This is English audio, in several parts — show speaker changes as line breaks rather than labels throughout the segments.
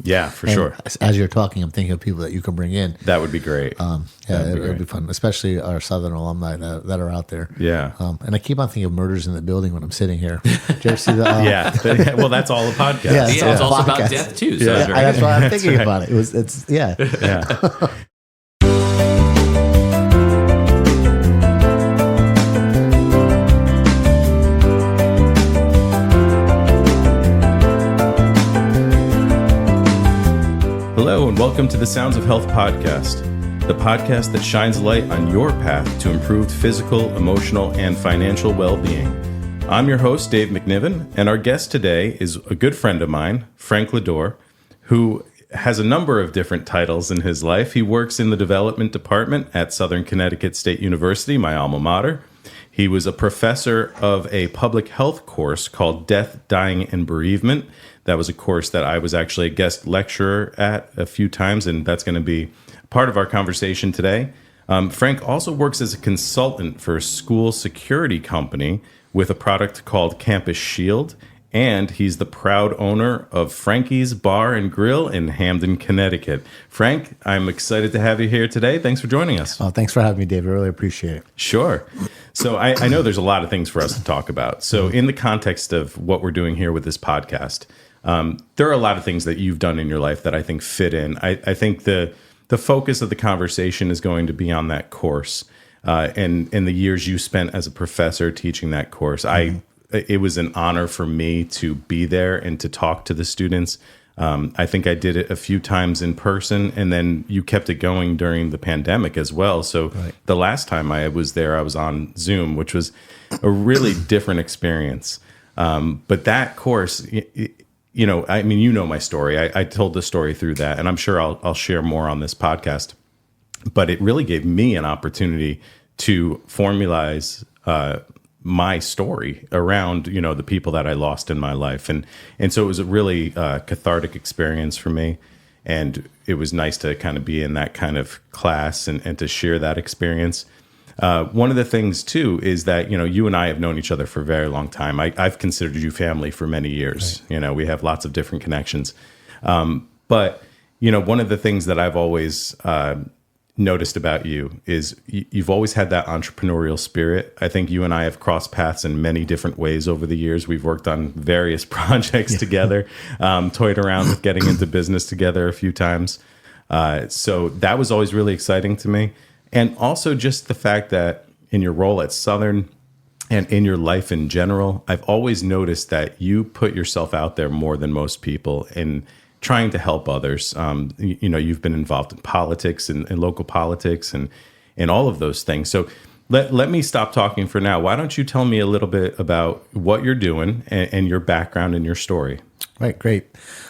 Yeah, for
And
sure.
As you're talking, I'm thinking of people that you can bring in.
That would be great.
It'll be fun, especially our Southern alumni that are out there.
Yeah.
And I keep on thinking of Murders in the Building when I'm sitting here. Did you ever see the?
Yeah. Well, that's all a podcast.
Yeah,
Yeah, it's also
podcast.
about death too. So
Yeah.
very
That's
good.
why I'm thinking about it. It's
Yeah. Hello, and welcome to the Sounds of Health podcast, the podcast that shines light on your path to improved physical, emotional, and financial well-being. I'm your host, Dave MacNiven, and our guest today is a good friend of mine, Frank LaDore, who has a number of different titles in his life. He works in the development department at Southern Connecticut State University, my alma mater. He was a professor of a public health course called Death, Dying, and Bereavement. That was a course that I was actually a guest lecturer at a few times, and that's going to be part of our conversation today. Frank also works as a consultant for a school security company with a product called Campus Shield, and he's the proud owner of Frankie's Bar and Grill in Hamden, Connecticut. Frank, I'm excited to have you here today. Thanks for joining us.
Oh, thanks for having me, Dave. I really appreciate it.
Sure. So I know there's a lot of things for us to talk about. So in the context of what we're doing here with this podcast, there are a lot of things that you've done in your life that I think fit in. I think the focus of the conversation is going to be on that course and the years you spent as a professor teaching that course. It was an honor for me to be there and to talk to the students. I think I did it a few times in person, and then you kept it going during the pandemic as well. So The last time I was there, I was on Zoom, which was a really different experience. But that course, you know my story. I told the story through that, and I'm sure I'll share more on this podcast. But it really gave me an opportunity to formalize my story around the people that I lost in my life, and so it was a really cathartic experience for me, and it was nice to kind of be in that kind of class and to share that experience. One of the things too is that you and I have known each other for a very long time. I've considered you family for many years. Right. We have lots of different connections, but one of the things that I've always noticed about you is you've always had that entrepreneurial spirit. I think you and I have crossed paths in many different ways over the years. We've worked on various projects together, toyed around with getting into business together a few times. So that was always really exciting to me. And also just the fact that in your role at Southern and in your life in general, I've always noticed that you put yourself out there more than most people in trying to help others. You've been involved in politics and local politics and all of those things. So let me stop talking for now. Why don't you tell me a little bit about what you're doing and your background and your story?
Right, great.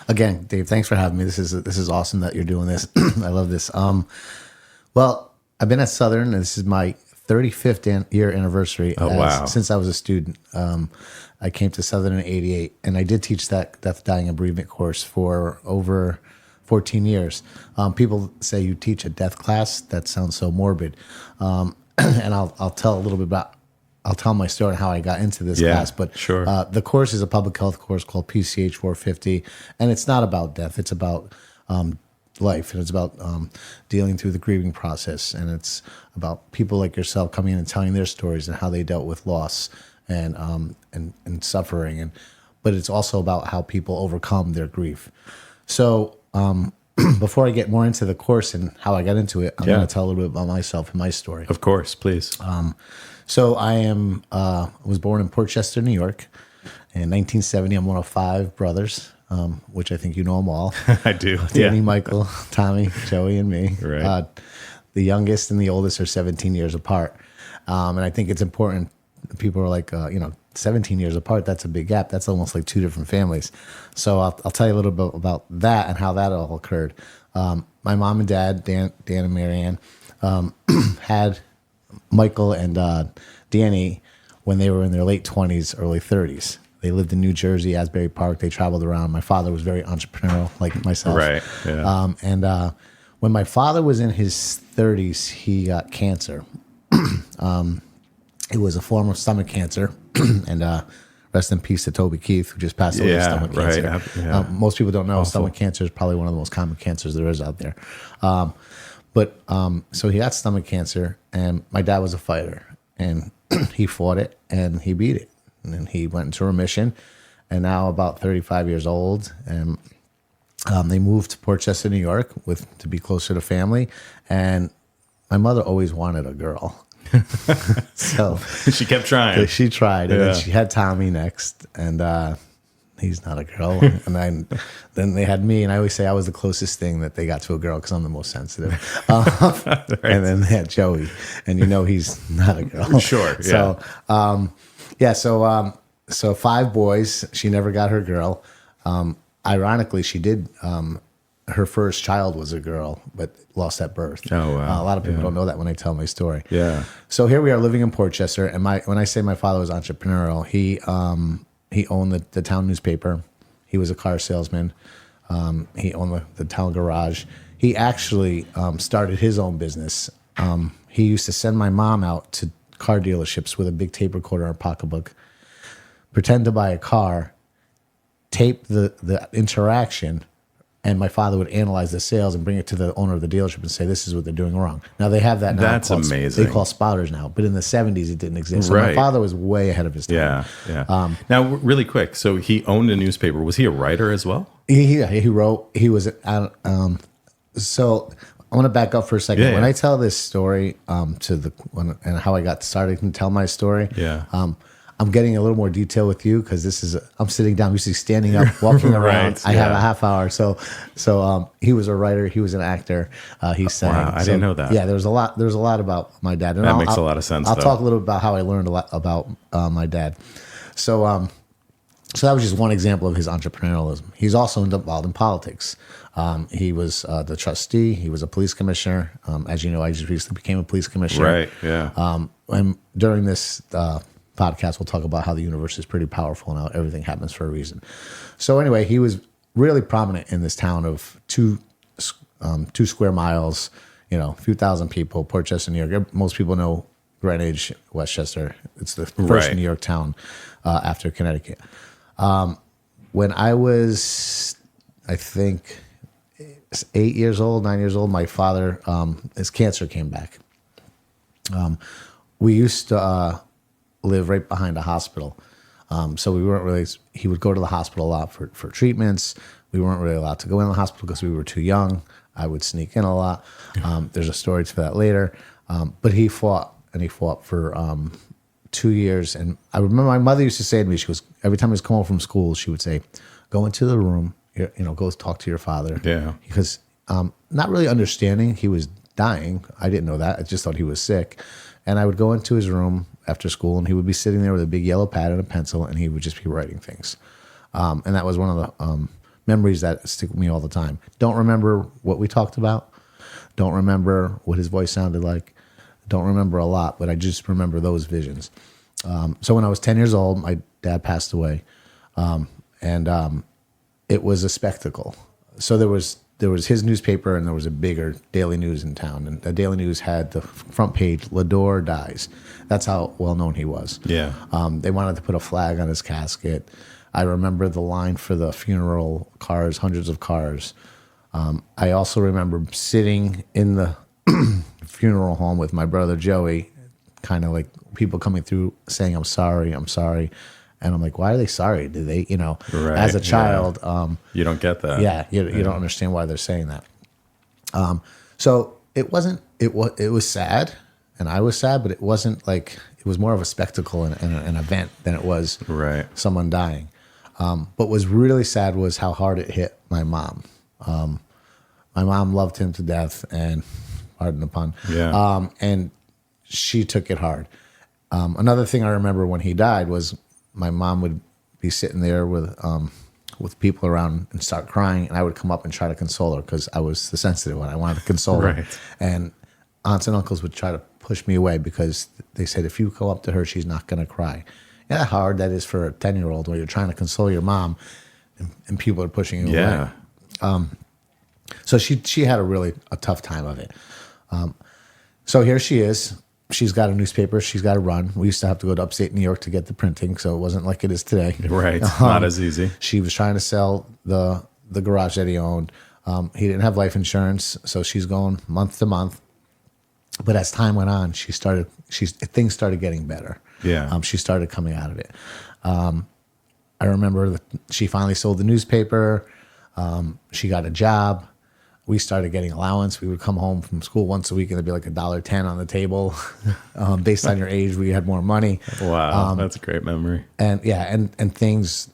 Again, Dave, thanks for having me. This is awesome that you're doing this. I love this. Well, I've been at Southern, and this is my 35th year anniversary. Since I was a student. I came to Southern in 88, and I did teach that Death, Dying, and Bereavement course for over 14 years. People say you teach a death class. That sounds so morbid. And I'll tell a little bit about, I'll tell my story on how I got into this class. But
sure.
The course is a public health course called PCH 450, and it's not about death. It's about life, and it's about dealing through the grieving process, and it's about people like yourself coming in and telling their stories and how they dealt with loss and suffering, but it's also about how people overcome their grief. So before I get more into the course and how I got into it, I'm going to tell a little bit about myself and my story.
Of course, please.
So I was born in Port Chester, New York, in 1970. I'm one of 5 brothers, which I think you know them all.
I do.
Danny, Michael, Tommy, Joey, and me.
Right.
The youngest and the oldest are 17 years apart, and I think it's important. People are like, 17 years apart, that's a big gap. That's almost like 2 different families. So I'll tell you a little bit about that and how that all occurred. My mom and dad, Dan and Marianne, had Michael and Danny when they were in their late 20s, early 30s. They lived in New Jersey, Asbury Park. They traveled around. My father was very entrepreneurial, like myself.
Right. Yeah.
And when my father was in his 30s, he got cancer. It was a form of stomach cancer, and rest in peace to Toby Keith, who just passed away with stomach cancer. Most people don't know stomach cancer is probably one of the most common cancers there is out there. So he got stomach cancer, and my dad was a fighter, and he fought it and he beat it, and then he went into remission, and now about 35 years old, and they moved to Port Chester, New York, to be closer to family, and my mother always wanted a girl. So
she kept trying.
She tried, and then she had Tommy next, and he's not a girl. And then they had me, and I always say I was the closest thing that they got to a girl because I'm the most sensitive. Right. And then they had Joey, and he's not a girl.
Sure.
Yeah. So 5 boys. She never got her girl. Ironically, she did. Her first child was a girl, but lost at birth.
Oh, wow.
A lot of people don't know that when I tell my story.
Yeah.
So here we are living in Port Chester, and when I say my father was entrepreneurial, he owned the town newspaper. He was a car salesman. He owned the town garage. He actually started his own business. He used to send my mom out to car dealerships with a big tape recorder and pocketbook, pretend to buy a car, tape the interaction, and my father would analyze the sales and bring it to the owner of the dealership and say, this is what they're doing wrong. Now, they have that now.
That's amazing.
They call spotters now. But in the 70s, it didn't exist. So my father was way ahead of his time.
Yeah. Now, really quick, so he owned a newspaper. Was he a writer as well?
He wrote. He was... So I want to back up for a second. When I tell this story and how I got started to tell my story, I'm getting a little more detail with you because I'm sitting down, usually standing up, walking around. I have a half hour. So he was a writer. He was an actor. He sang.
Wow, I didn't know that.
Yeah, there's a lot about my dad. And
that makes a lot of sense.
I'll talk a little bit about how I learned a lot about my dad. So that was just one example of his entrepreneurialism. He's also involved in politics. He was the trustee. He was a police commissioner. As you know, I just recently became a police commissioner.
Right. Yeah.
And during this podcast, we'll talk about how the universe is pretty powerful and how everything happens for a reason. So anyway, he was really prominent in this town of 2 square miles, a few thousand people, Port Chester, New York. Most people know Greenwich, Westchester. It's the first New York town after Connecticut. When I was, I think, 9 years old, my father, his cancer came back. We used to live right behind a hospital. So we weren't really, he would go to the hospital a lot for treatments. We weren't really allowed to go in the hospital because we were too young. I would sneak in a lot. There's a story to that later. But he fought for 2 years. And I remember my mother used to say to me, she goes, every time he was coming home from school, she would say, go into the room, go talk to your father.
Yeah.
Because not really understanding he was dying. I didn't know that. I just thought he was sick. And I would go into his room after school, and he would be sitting there with a big yellow pad and a pencil, and he would just be writing things. And that was one of the memories that stick with me all the time. Don't remember what we talked about. Don't remember what his voice sounded like. Don't remember a lot, but I just remember those visions. So when I was 10 years old, my dad passed away, and it was a spectacle. So there was his newspaper, and there was a bigger Daily News in town. And the Daily News had the front page, LaDore dies. That's how well known he was.
Yeah.
They wanted to put a flag on his casket. I remember the line for the funeral cars, hundreds of cars. I also remember sitting in the funeral home with my brother Joey, kind of like people coming through saying, I'm sorry. And I'm like, why are they sorry? Do they, as a child. Yeah.
You don't get that.
Yeah, you don't understand why they're saying that. So it was sad, and I was sad, but it wasn't like, it was more of a spectacle and an event than it was someone dying. What was really sad was how hard it hit my mom. My mom loved him to death, and pardon the pun.
Yeah.
And she took it hard. Another thing I remember when he died was my mom would be sitting there with people around and start crying, and I would come up and try to console her because I was the sensitive one. I wanted to console her. And aunts and uncles would try to push me away because they said, if you go up to her, she's not going to cry. You know how hard that is for a 10-year-old where you're trying to console your mom and people are pushing you away. So she had a tough time of it. So here she is. she's got a newspaper she's got to run. We used to have to go to upstate New York to get the printing, so it wasn't like it is today.
Right, not as easy.
She was trying to sell the garage that he owned. He didn't have life insurance, so she's going month to month. But as time went on, things started getting better.
Yeah.
She started coming out of it. I remember that she finally sold the newspaper. She got a job. We started getting allowance. We would come home from school once a week and there'd be like $1.10 on the table. Based on your age, we had more money.
Wow, that's a great memory.
And yeah, and things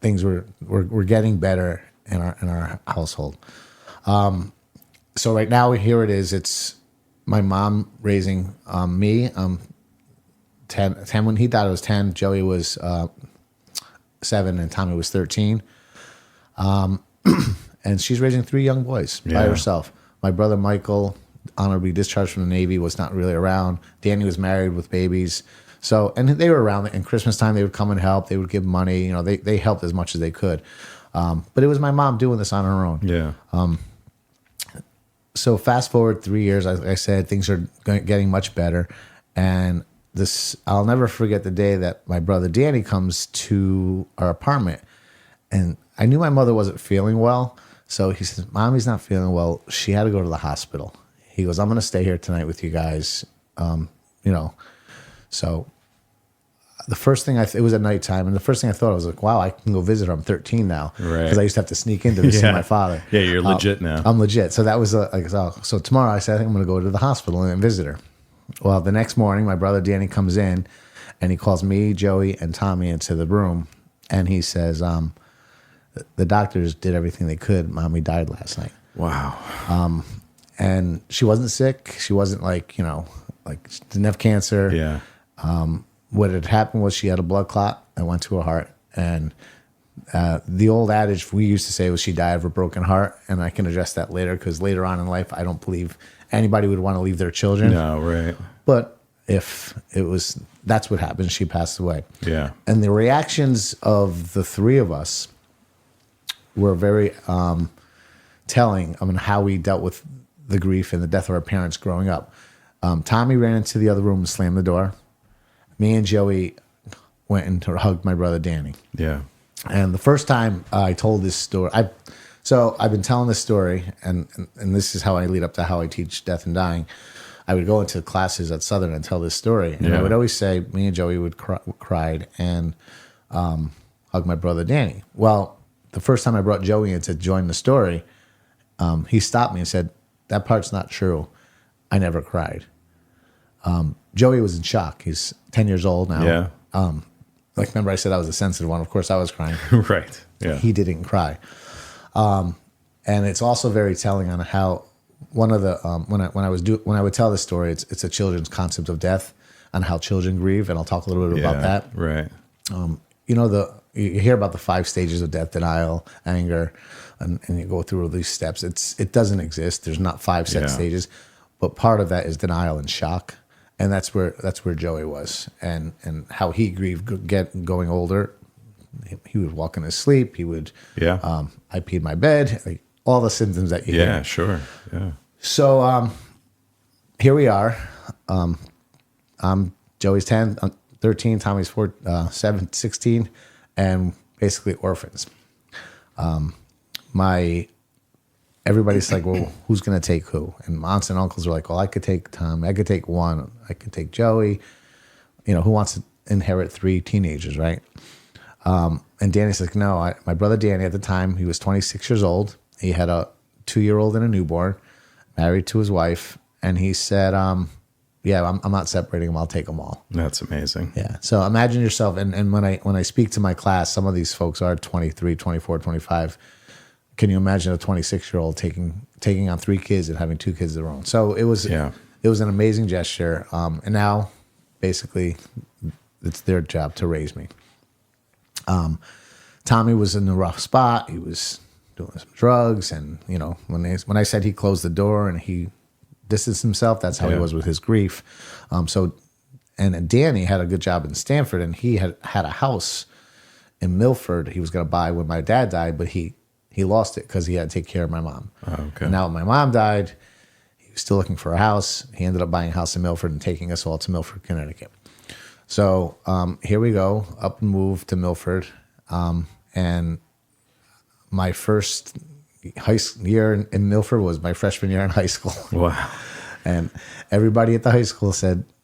were getting better in our household. So right now here it is. It's my mom raising me. 10 when he died, I was 10. Joey was 7, and Tommy was 13. And she's raising 3 young boys by herself. My brother Michael, honorably discharged from the Navy, was not really around. Danny was married with babies. So, and they were around. And Christmas time, they would come and help. They would give money. You know, they helped as much as they could. But it was my mom doing this on her own.
Yeah.
So fast forward 3 years, like I said, things are getting much better. And I'll never forget the day that my brother Danny comes to our apartment. And I knew my mother wasn't feeling well. So he says, Mommy's not feeling well. She had to go to the hospital. He goes, I'm going to stay here tonight with you guys. So the first thing it was at nighttime. And the first thing I thought, I was like, wow, I can go visit her. I'm 13 now.
Right.
Because I used to have to sneak in to visit my father.
Yeah, you're legit now.
I'm legit. So that was so tomorrow I said, I think I'm going to go to the hospital and visit her. Well, the next morning, my brother Danny comes in and he calls me, Joey, and Tommy into the room. And he says, the doctors did everything they could. Mommy died last night.
Wow.
And she wasn't sick. She wasn't like she didn't have cancer.
Yeah.
What had happened was she had a blood clot that went to her heart. And the old adage we used to say was she died of a broken heart. And I can address that later because later on in life, I don't believe anybody would want to leave their children.
No, right.
But if that's what happened, she passed away.
Yeah.
And the reactions of the 3 of us were very telling of how we dealt with the grief and the death of our parents growing up. Tommy ran into the other room and slammed the door. Me and Joey went and hugged my brother Danny.
Yeah.
And the first time I told this story, I've been telling this story, and this is how I lead up to how I teach death and dying. I would go into classes at Southern and tell this story, and I would always say, me and Joey would cried and hug my brother Danny. Well, the first time I brought Joey in to join the story, he stopped me and said, that part's not true. I never cried. Joey was in shock. He's 10 years old now.
Yeah.
Remember I said I was a sensitive one. Of course I was crying.
Right. Yeah.
He didn't cry. And it's also very telling on how one of the when I would tell this story, it's a children's concept of death and how children grieve, and I'll talk a little bit about that.
Right.
You hear about the 5 stages of death: denial, anger, and you go through all these steps. It doesn't exist. There's not 5 set stages, but part of that is denial and shock, and that's where Joey was, and how he grieved going older. He would walk in his sleep. He would. Yeah. I peed my bed. Like all the symptoms that you hear.
Yeah. Sure. Yeah.
So here we are. Joey's 10, 13. Tommy's 7, 16, and basically orphans. Everybody's like, well, who's going to take who? And my aunts and uncles are like, well, I could take Tom. I could take one. I could take Joey. Who wants to inherit 3 teenagers, right? And Danny says, no, my brother Danny at the time, he was 26 years old. He had a 2-year-old and a newborn, married to his wife. And he said, I'm not separating them. I'll take them all.
That's amazing.
Yeah. So imagine yourself. And when I speak to my class, some of these folks are 23, 24, 25. Can you imagine a 26-year-old taking on 3 kids and having 2 kids of their own? So it was an amazing gesture. And now basically it's their job to raise me. Tommy was in a rough spot. He was doing some drugs, and when I said he closed the door and he distanced himself, that's how he was with his grief. And Danny had a good job in Stanford, and he had a house in Milford he was going to buy when my dad died, but he lost it because he had to take care of my mom.
Oh, okay.
And now when my mom died, still looking for a house. He ended up buying a house in Milford and taking us all to Milford, Connecticut. So here we go, up and move to Milford. And my first year in Milford was my freshman year in high school.
Wow.
And everybody at the high school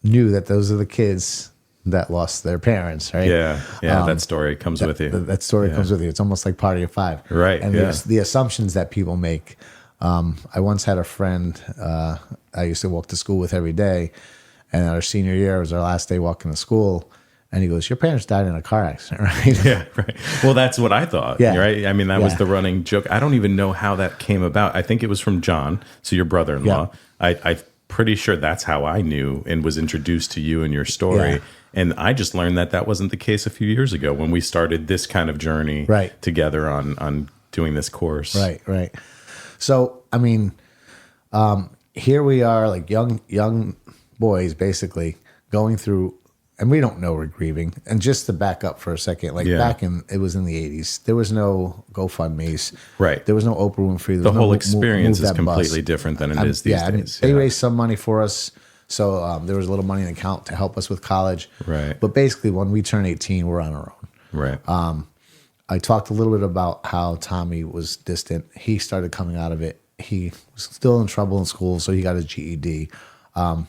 knew that those are the kids that lost their parents, right?
Yeah, that story comes with you.
That story comes with you. It's almost like part of your five.
Right,
and the assumptions that people make. I once had a friend I used to walk to school with every day, and our senior year was our last day walking to school, and he goes, "Your parents died in a car accident, right?"
Yeah, right. Well, that's what I thought, right? I mean, that was the running joke. I don't even know how that came about. I think it was from John, so your brother-in-law. Yeah. I'm pretty sure that's how I knew and was introduced to you and your story. Yeah. And I just learned that wasn't the case a few years ago when we started this kind of journey together on doing this course.
Right. So, I mean, here we are, like young boys, basically going through, and we don't know we're grieving. And just to back up for a second, it was in the 80s. There was no GoFundMe's. Right. There was no Oprah Winfrey.
The whole experience is completely different than it is these days. I mean,
they raised some money for us. So there was a little money in the account to help us with college.
Right.
But basically, when we turn 18, we're on our own.
Right.
I talked a little bit about how Tommy was distant. He started coming out of it. He was still in trouble in school, so he got his GED. I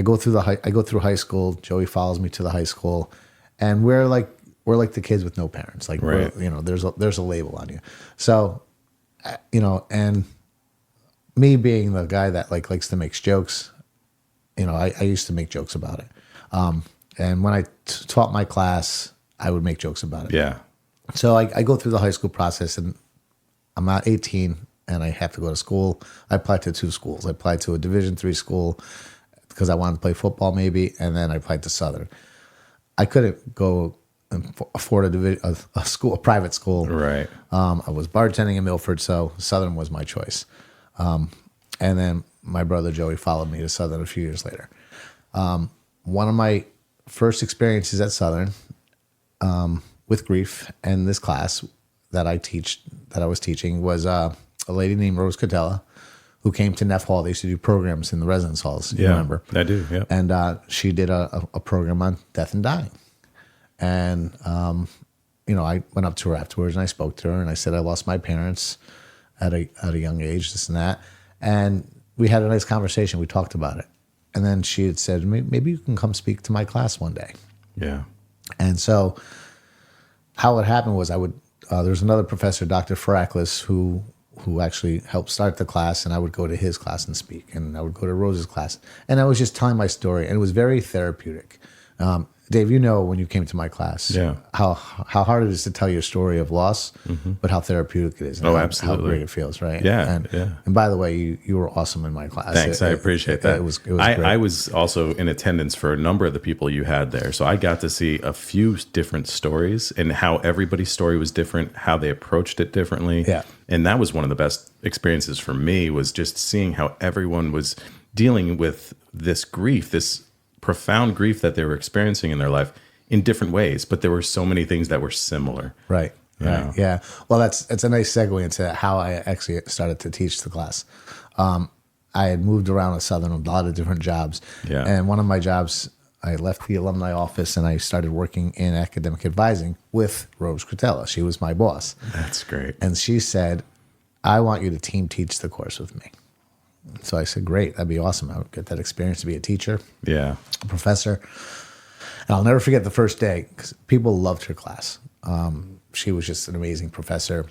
go through high school. Joey follows me to the high school, and we're like the kids with no parents. Like, there's a label on you. So, and me being the guy that likes to make jokes, I used to make jokes about it. And when I taught my class, I would make jokes about it.
Yeah.
So I go through the high school process, and I'm at 18, and I have to go to school. I applied to 2 schools. I applied to a Division III school because I wanted to play football, maybe, and then I applied to Southern. I couldn't go and afford a private school.
Right.
I was bartending in Milford, so Southern was my choice. And then my brother Joey followed me to Southern a few years later. One of my first experiences at Southern with Greif and this class that I was teaching was a lady named Rose Catella, who came to Neff Hall. They used to do programs in the residence halls. You remember?
I do. Yeah.
And she did a program on death and dying. And I went up to her afterwards and I spoke to her and I said I lost my parents at a young age, this and that. And we had a nice conversation. We talked about it. And then she had said, maybe you can come speak to my class one day.
Yeah.
And so how it happened was there was another professor, Dr. Faraklis, who actually helped start the class, and I would go to his class and speak, and I would go to Rose's class. And I was just telling my story, and it was very therapeutic. Dave, when you came to my class, how hard it is to tell your story of loss, but how therapeutic it is. And
absolutely.
How great it feels, right?
Yeah.
And by the way, you were awesome in my class.
Thanks, I appreciate that.
It was great.
I was also in attendance for a number of the people you had there, so I got to see a few different stories and how everybody's story was different, how they approached it differently.
Yeah.
And that was one of the best experiences for me, was just seeing how everyone was dealing with this grief, this profound grief that they were experiencing in their life in different ways, but there were so many things that were similar.
Right. Yeah. Well, that's a nice segue into how I actually started to teach the class. I had moved around at Southern a lot of different jobs.
Yeah.
And one of my jobs, I left the alumni office and I started working in academic advising with Rose Catella. She was my boss.
That's great.
And she said, I want you to team teach the course with me. So I said, great, that'd be awesome. I would get that experience to be a teacher, a professor. And I'll never forget the first day because people loved her class. She was just an amazing professor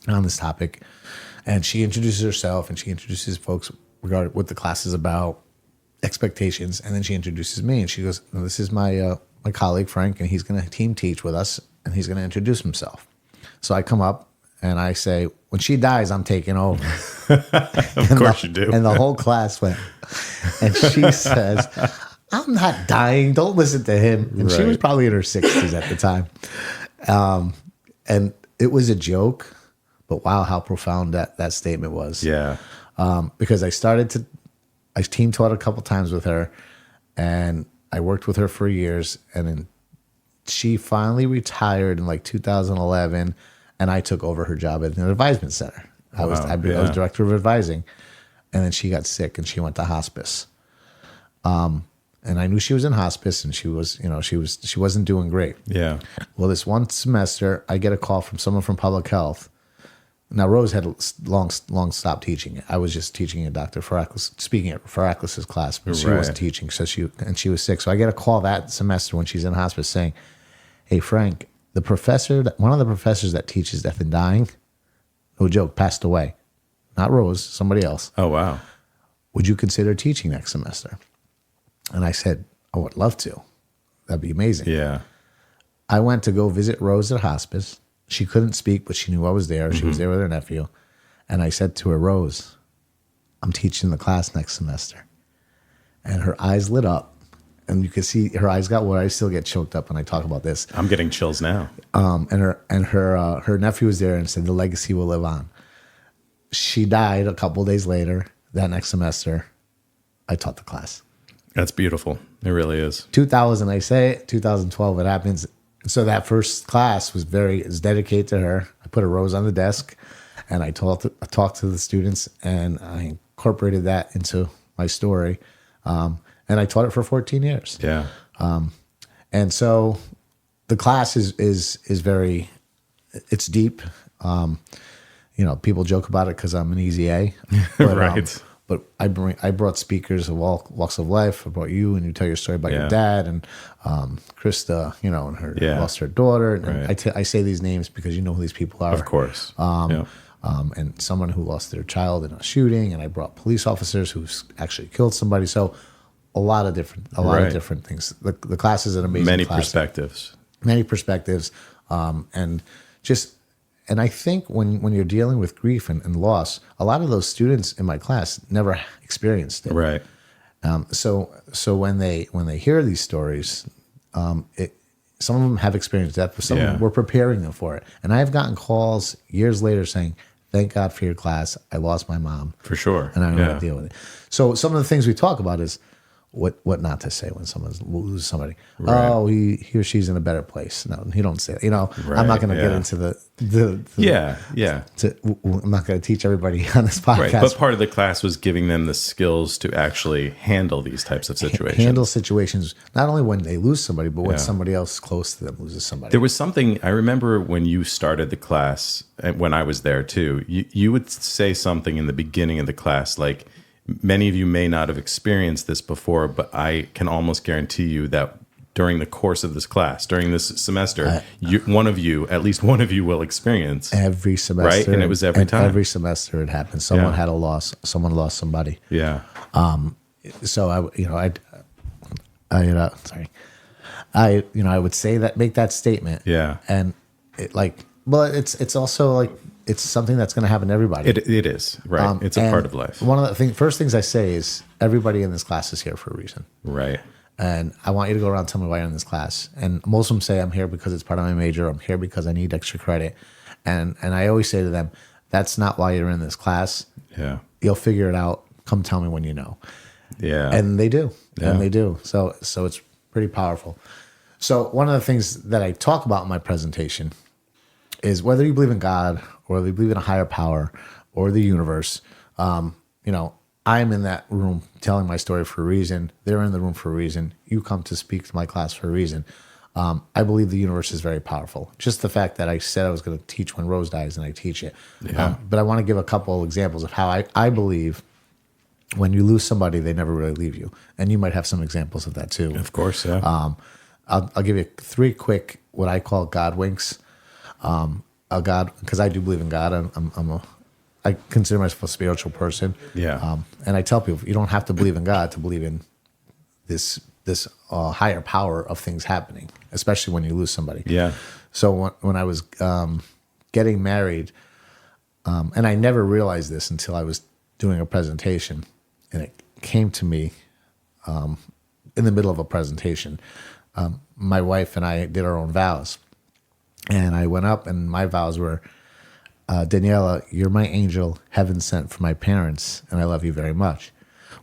on this topic. And she introduces herself and she introduces folks regarding what the class is about, expectations. And then she introduces me and she goes, this is my colleague, Frank, and he's going to team teach with us and he's going to introduce himself. So I come up and I say, when she dies, I'm taking over.
Of course you do.
And the whole class went. And she says, I'm not dying. Don't listen to him. And she was probably in her 60s at the time. And it was a joke, but wow, how profound that statement was.
Yeah.
Because I team taught a couple times with her, and I worked with her for years. And then she finally retired in 2011. And I took over her job at an advisement center. I was director of advising. and then she got sick and she went to hospice. And I knew she was in hospice, and she wasn't doing great.
Yeah.
Well, this one semester, I get a call from someone from public health. Now, Rose had long stopped teaching it. I was just teaching at Dr. Faraklis, speaking at Faraklis' class, but she wasn't teaching. So she was sick. So I get a call that semester when she's in hospice saying, "Hey, Frank, one of the professors that teaches death and dying, no joke, passed away. Not Rose, somebody else.
Oh, wow.
Would you consider teaching next semester?" And I said, "I would love to. That'd be amazing."
Yeah.
I went to go visit Rose at hospice. She couldn't speak, but she knew I was there. She was there with her nephew. And I said to her, "Rose, I'm teaching the class next semester." And her eyes lit up. And you could see her eyes got wet. I still get choked up when I talk about this.
I'm getting chills now.
And her nephew was there and said, "The legacy will live on." She died a couple of days later. That next semester, I taught the class.
That's beautiful. It really is.
2012 it happens. So that first class was dedicated to her. I put a rose on the desk, and I talked to the students, and I incorporated that into my story. And I taught it for 14 years.
Yeah.
And so the class is very, it's deep. People joke about it because I'm an easy A. But,
Right.
But I brought speakers of all walks of life. I brought you, and you tell your story about your dad, and Krista, and her lost her daughter. And I say these names because you know who these people are.
Of course.
And someone who lost their child in a shooting, and I brought police officers who's actually killed somebody. So a lot of different things. The class is an amazing class. Many perspectives. And I think when you're dealing with grief and loss, a lot of those students in my class never experienced it.
Right.
So when they hear these stories, some of them have experienced death, but some of them, we're preparing them for it. And I've gotten calls years later saying, "Thank God for your class. I lost my mom."
For sure.
And I don't know how to deal with it. So some of the things we talk about is what not to say when someone loses somebody. Right. Oh, he or she's in a better place. No, you don't say that. Right, I'm not going to get into the I'm not going to teach everybody on this podcast.
Right. But part of the class was giving them the skills to actually handle these types of situations.
Handle situations, not only when they lose somebody, but when somebody else close to them loses somebody.
There was something, I remember when you started the class, and when I was there too, you would say something in the beginning of the class like, "Many of you may not have experienced this before, but I can almost guarantee you that during the course of this class, during this semester, at least one of you will experience."
Every semester.
Right? And it was every time.
Every semester it happened. Someone had a loss. Someone lost somebody.
Yeah.
So I would say that, make that statement.
Yeah.
And it's also like, it's something that's going to happen to everybody.
It is, right? It's a part of life.
One of the first things I say is, everybody in this class is here for a reason.
Right.
And I want you to go around and tell me why you're in this class. And most of them say, "I'm here because it's part of my major. I'm here because I need extra credit." And I always say to them, "That's not why you're in this class.
Yeah.
You'll figure it out. Come tell me when you know."
Yeah.
And they do.
Yeah.
And they do. So it's pretty powerful. So one of the things that I talk about in my presentation is, whether you believe in God or whether you believe in a higher power or the universe, I'm in that room telling my story for a reason. They're in the room for a reason. You come to speak to my class for a reason. I believe the universe is very powerful. Just the fact that I said I was going to teach when Rose dies, and I teach it.
Yeah.
But I want to give a couple examples of how I believe when you lose somebody, they never really leave you. And you might have some examples of that too.
Of course, yeah.
I'll give you 3 quick, what I call God winks. God, because I do believe in God. I consider myself a spiritual person.
Yeah.
And I tell people, you don't have to believe in God to believe in this higher power of things happening, especially when you lose somebody.
Yeah.
So when I was getting married, and I never realized this until I was doing a presentation, and it came to me in the middle of a presentation. My wife and I did our own vows. And I went up, and my vows were, "Daniela, you're my angel, heaven sent for my parents, and I love you very much."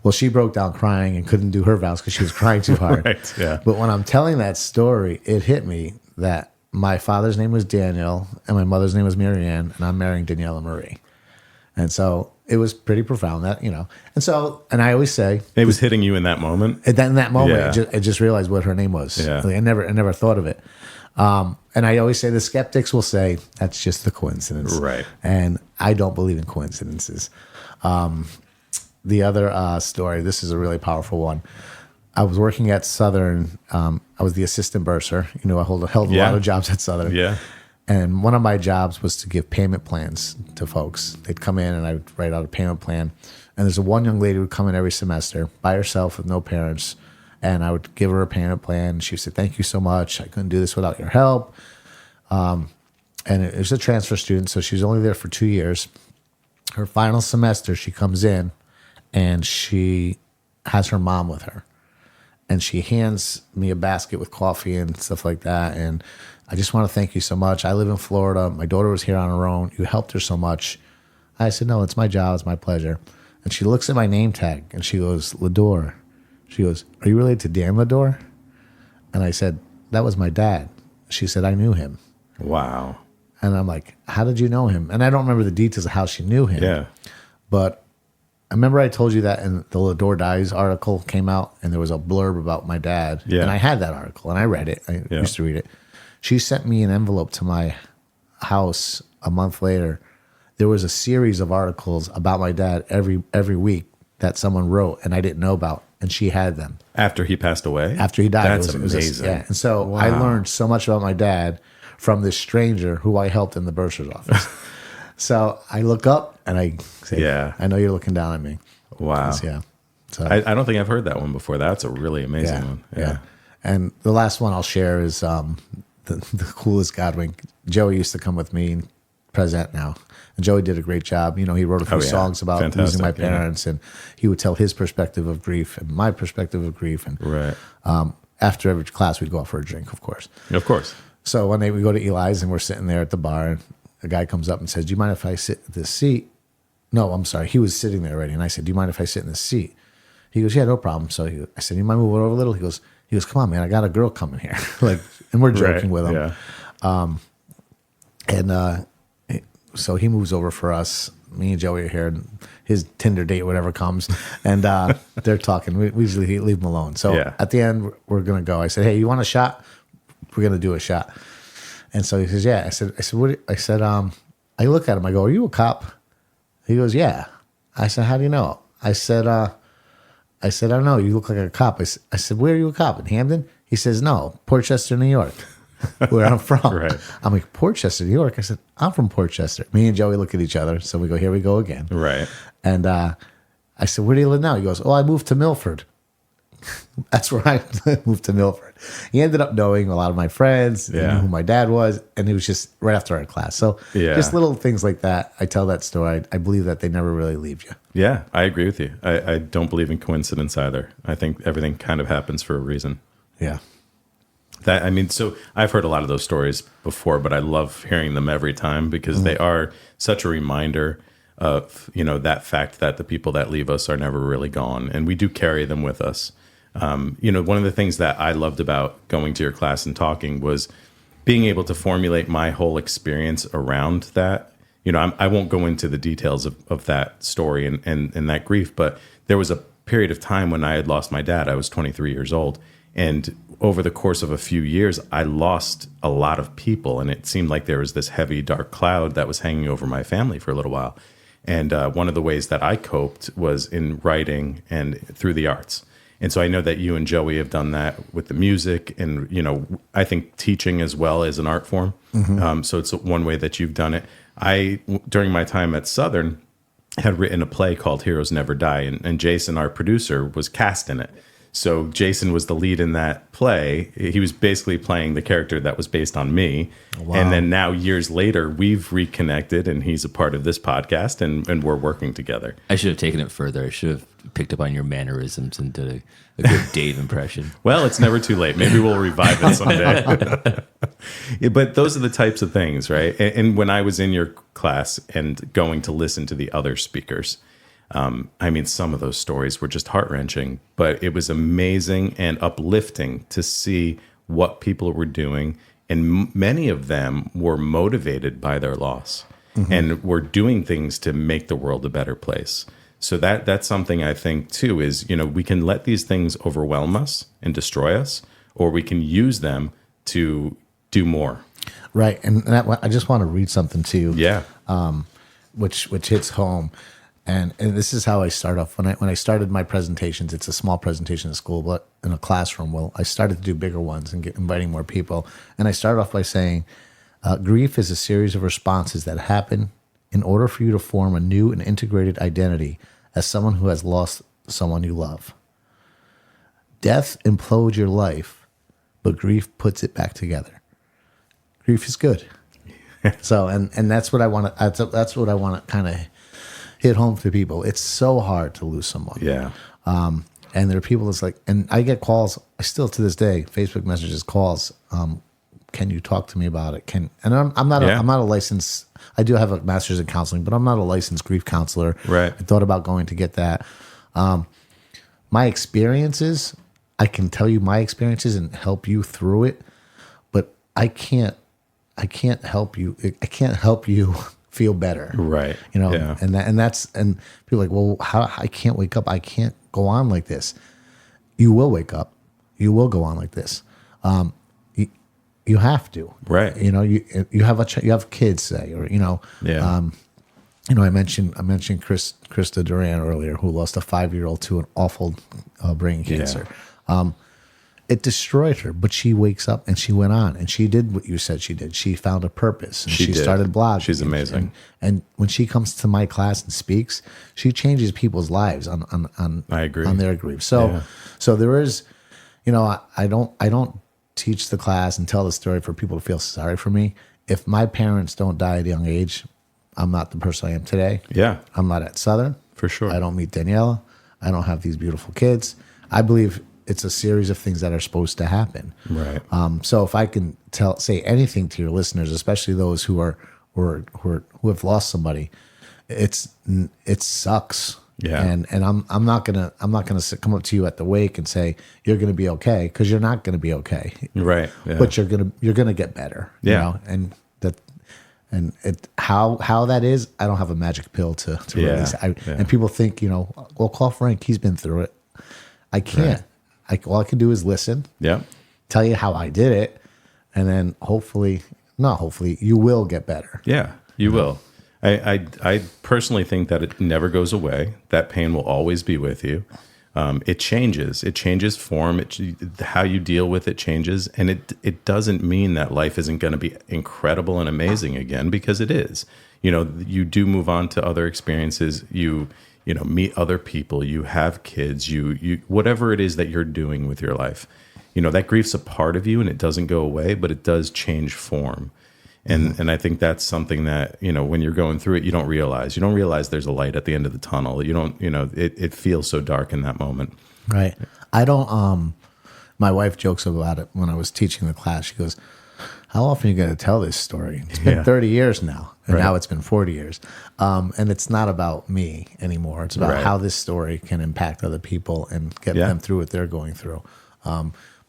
Well, she broke down crying and couldn't do her vows because she was crying too hard.
Right, yeah.
But when I'm telling that story, it hit me that my father's name was Daniel, and my mother's name was Marianne, and I'm marrying Daniela Marie. And so it was pretty profound that, and I always say
it was hitting you in that moment.
In that moment, I just realized what her name was.
Yeah.
Like, I never thought of it. And I always say the skeptics will say that's just a coincidence.
Right.
And I don't believe in coincidences. The other story, this is a really powerful one. I was working at Southern. I was the assistant bursar. I held a lot of jobs at Southern.
Yeah.
And one of my jobs was to give payment plans to folks. They'd come in and I'd write out a payment plan. And there's one young lady who would come in every semester by herself with no parents. And I would give her a payment plan. She would say, "Thank you so much. I couldn't do this without your help." And it was a transfer student, so she was only there for 2 years. Her final semester, she comes in and she has her mom with her. And she hands me a basket with coffee and stuff like that. And I just want to thank you so much. I live in Florida. My daughter was here on her own. You helped her so much. I said, "No, it's my job. It's my pleasure." And she looks at my name tag and she goes, "LaDore." She goes, "Are you related to Dan LaDore?" And I said, "That was my dad." She said, "I knew him."
Wow.
And I'm like, "How did you know him?" And I don't remember the details of how she knew him.
Yeah.
But I remember I told you that in the LaDore Dies article came out and there was a blurb about my dad.
Yeah.
And I had that article and I read it. I used to read it. She sent me an envelope to my house a month later. There was a series of articles about my dad every week that someone wrote and I didn't know about. And she had them.
After he passed away?
After he died.
That's amazing.
And so I learned so much about my dad from this stranger who I helped in the bursar's office. So I look up and I say, "I know you're looking down at me."
Wow.
So
I don't think I've heard that one before. That's a really amazing one.
Yeah. And the last one I'll share is the coolest Godwink. Joey used to come with me and present now. And Joey did a great job. He wrote a few songs about losing my parents, and he would tell his perspective of grief and my perspective of grief. And after every class, we'd go out for a drink, of course.
Of course.
So one day we go to Eli's, and we're sitting there at the bar, and a guy comes up and says, "Do you mind if I sit in this seat?" No, I'm sorry. He was sitting there already. And I said, "Do you mind if I sit in this seat?" He goes, "Yeah, no problem." So I said, "You mind moving over a little?" He goes, "Come on, man. I got a girl coming here." And we're joking with him.
Yeah.
So he moves over for us. Me and Joey are here, and his Tinder date, whatever comes, and they're talking. We usually leave him alone. So at the end, we're gonna go. I said, "Hey, you want a shot? We're gonna do a shot." And so he says, "Yeah." I said, "What?" I said, I look at him. I go, "Are you a cop?" He goes, "Yeah." I said, "How do you know?" I said, "I don't know. You look like a cop." I said, "Where are you a cop? In Hamden?" He says, "No, Portchester, New York." Where I'm from.
Right.
I'm like, "Portchester, New York?" I said, "I'm from Portchester." Me and Joey look at each other. So we go, "Here we go again."
Right.
And I said, "Where do you live now?" He goes, "Oh, I moved to Milford." That's where I moved to Milford. He ended up knowing a lot of my friends, he knew who my dad was, and it was just right after our class. So just little things like that. I tell that story. I believe that they never really leave you.
Yeah, I agree with you. I don't believe in coincidence either. I think everything kind of happens for a reason.
Yeah.
So I've heard a lot of those stories before, but I love hearing them every time because they are such a reminder of, that fact that the people that leave us are never really gone. And we do carry them with us. One of the things that I loved about going to your class and talking was being able to formulate my whole experience around that. I won't go into the details of that story and that grief, but there was a period of time when I had lost my dad. I was 23 years old. And over the course of a few years, I lost a lot of people. And it seemed like there was this heavy, dark cloud that was hanging over my family for a little while. And one of the ways that I coped was in writing and through the arts. And so I know that you and Joey have done that with the music and, I think teaching as well as an art form. So it's one way that you've done it. During my time at Southern, had written a play called Heroes Never Die. And Jason, our producer, was cast in it. So Jason was the lead in that play. He was basically playing the character that was based on me. Wow. And then now years later, we've reconnected and he's a part of this podcast and we're working together.
I should have taken it further. I should have picked up on your mannerisms and did a good Dave impression.
Well, it's never too late. Maybe we'll revive it someday. But those are the types of things, right? And when I was in your class and going to listen to the other speakers, some of those stories were just heart-wrenching, but it was amazing and uplifting to see what people were doing. And many of them were motivated by their loss. and we're doing things to make the world a better place. So that's something I think too is, we can let these things overwhelm us and destroy us, or we can use them to do more.
Right. And I just want to read something to you.
Yeah.
Which hits home. And this is how I start off. When I started my presentations, it's a small presentation at school, but in a classroom. Well, I started to do bigger ones and inviting more people. And I started off by saying, grief is a series of responses that happen in order for you to form a new and integrated identity as someone who has lost someone you love. Death implodes your life, but grief puts it back together. Grief is good. So, and that's what I want to. That's what I want to kind of hit home to people. It's so hard to lose someone.
Yeah.
And there are people that's like, and I get calls. I still to this day, Facebook messages, calls. Can you talk to me about it? I'm not a licensed. I do have a master's in counseling, but I'm not a licensed grief counselor.
Right.
I thought about going to get that. My experiences, I can tell you my experiences and help you through it, but I can't help you. I can't help you feel better.
Right.
Yeah. And people are like, well, how I can't wake up. I can't go on like this. You will wake up. You will go on like this. You have to.
Right.
You have kids, say, or
Yeah.
I mentioned Krista Duran earlier, who lost a 5-year-old to an awful brain cancer.
Yeah.
It destroyed her, but she wakes up and she went on and she did what you said she did. She found a purpose and she started blogging.
She's amazing.
And when she comes to my class and speaks, she changes people's lives on
I agree.
on their grief. So there is, I don't teach the class and tell the story for people to feel sorry for me. If my parents don't die at a young age, I'm not the person I am today.
Yeah.
I'm not at Southern.
For sure.
I don't meet Daniela. I don't have these beautiful kids. I believe it's a series of things that are supposed to happen.
Right.
So if I can say anything to your listeners, especially those who have lost somebody, it sucks.
Yeah.
And I'm not gonna come up to you at the wake and say you're gonna be okay, because you're not gonna be okay.
Right. Yeah.
But you're gonna get better.
Yeah.
And how that is, I don't have a magic pill to release. And people think, well, call Frank. He's been through it. I can't. Right. All I can do is listen.
Yeah.
Tell you how I did it, and then hopefully, you will get better.
Yeah, you will. I personally think that it never goes away. That pain will always be with you. It changes. It changes form. How you deal with it changes, and it doesn't mean that life isn't going to be incredible and amazing again, because it is. You do move on to other experiences. You meet other people. You have kids. You whatever it is that you're doing with your life. That grief's a part of you, and it doesn't go away, but it does change form. And I think that's something that, when you're going through it, you don't realize. You don't realize there's a light at the end of the tunnel. You don't, it feels so dark in that moment.
Right. I don't, my wife jokes about it when I was teaching the class. She goes, how often are you going to tell this story? It's been 30 years now, and now it's been 40 years. And it's not about me anymore. It's about how this story can impact other people and get them through what they're going through.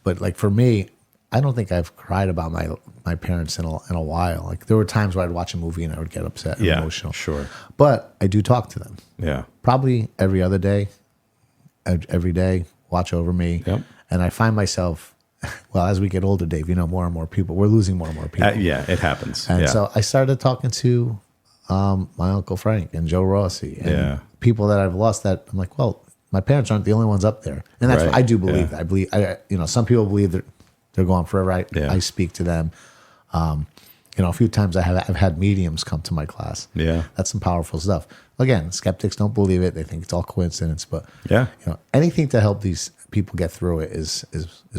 But like for me, I don't think I've cried about my parents in a while. Like there were times where I'd watch a movie and I would get upset and emotional.
Sure.
But I do talk to them.
Yeah.
Probably every other day, every day, watch over me.
Yep.
And I find myself, well, as we get older, Dave, more and more people, we're losing more and more people.
Yeah, it happens.
And so I started talking to my Uncle Frank and Joe Rossi and people that I've lost that I'm like, well, my parents aren't the only ones up there. And that's what I do believe that. I believe, some people believe that they're gone forever. I speak to them. A few times I've had mediums come to my class. Yeah. That's some powerful stuff. Again, skeptics don't believe it. They think it's all coincidence, but anything to help these people get through it is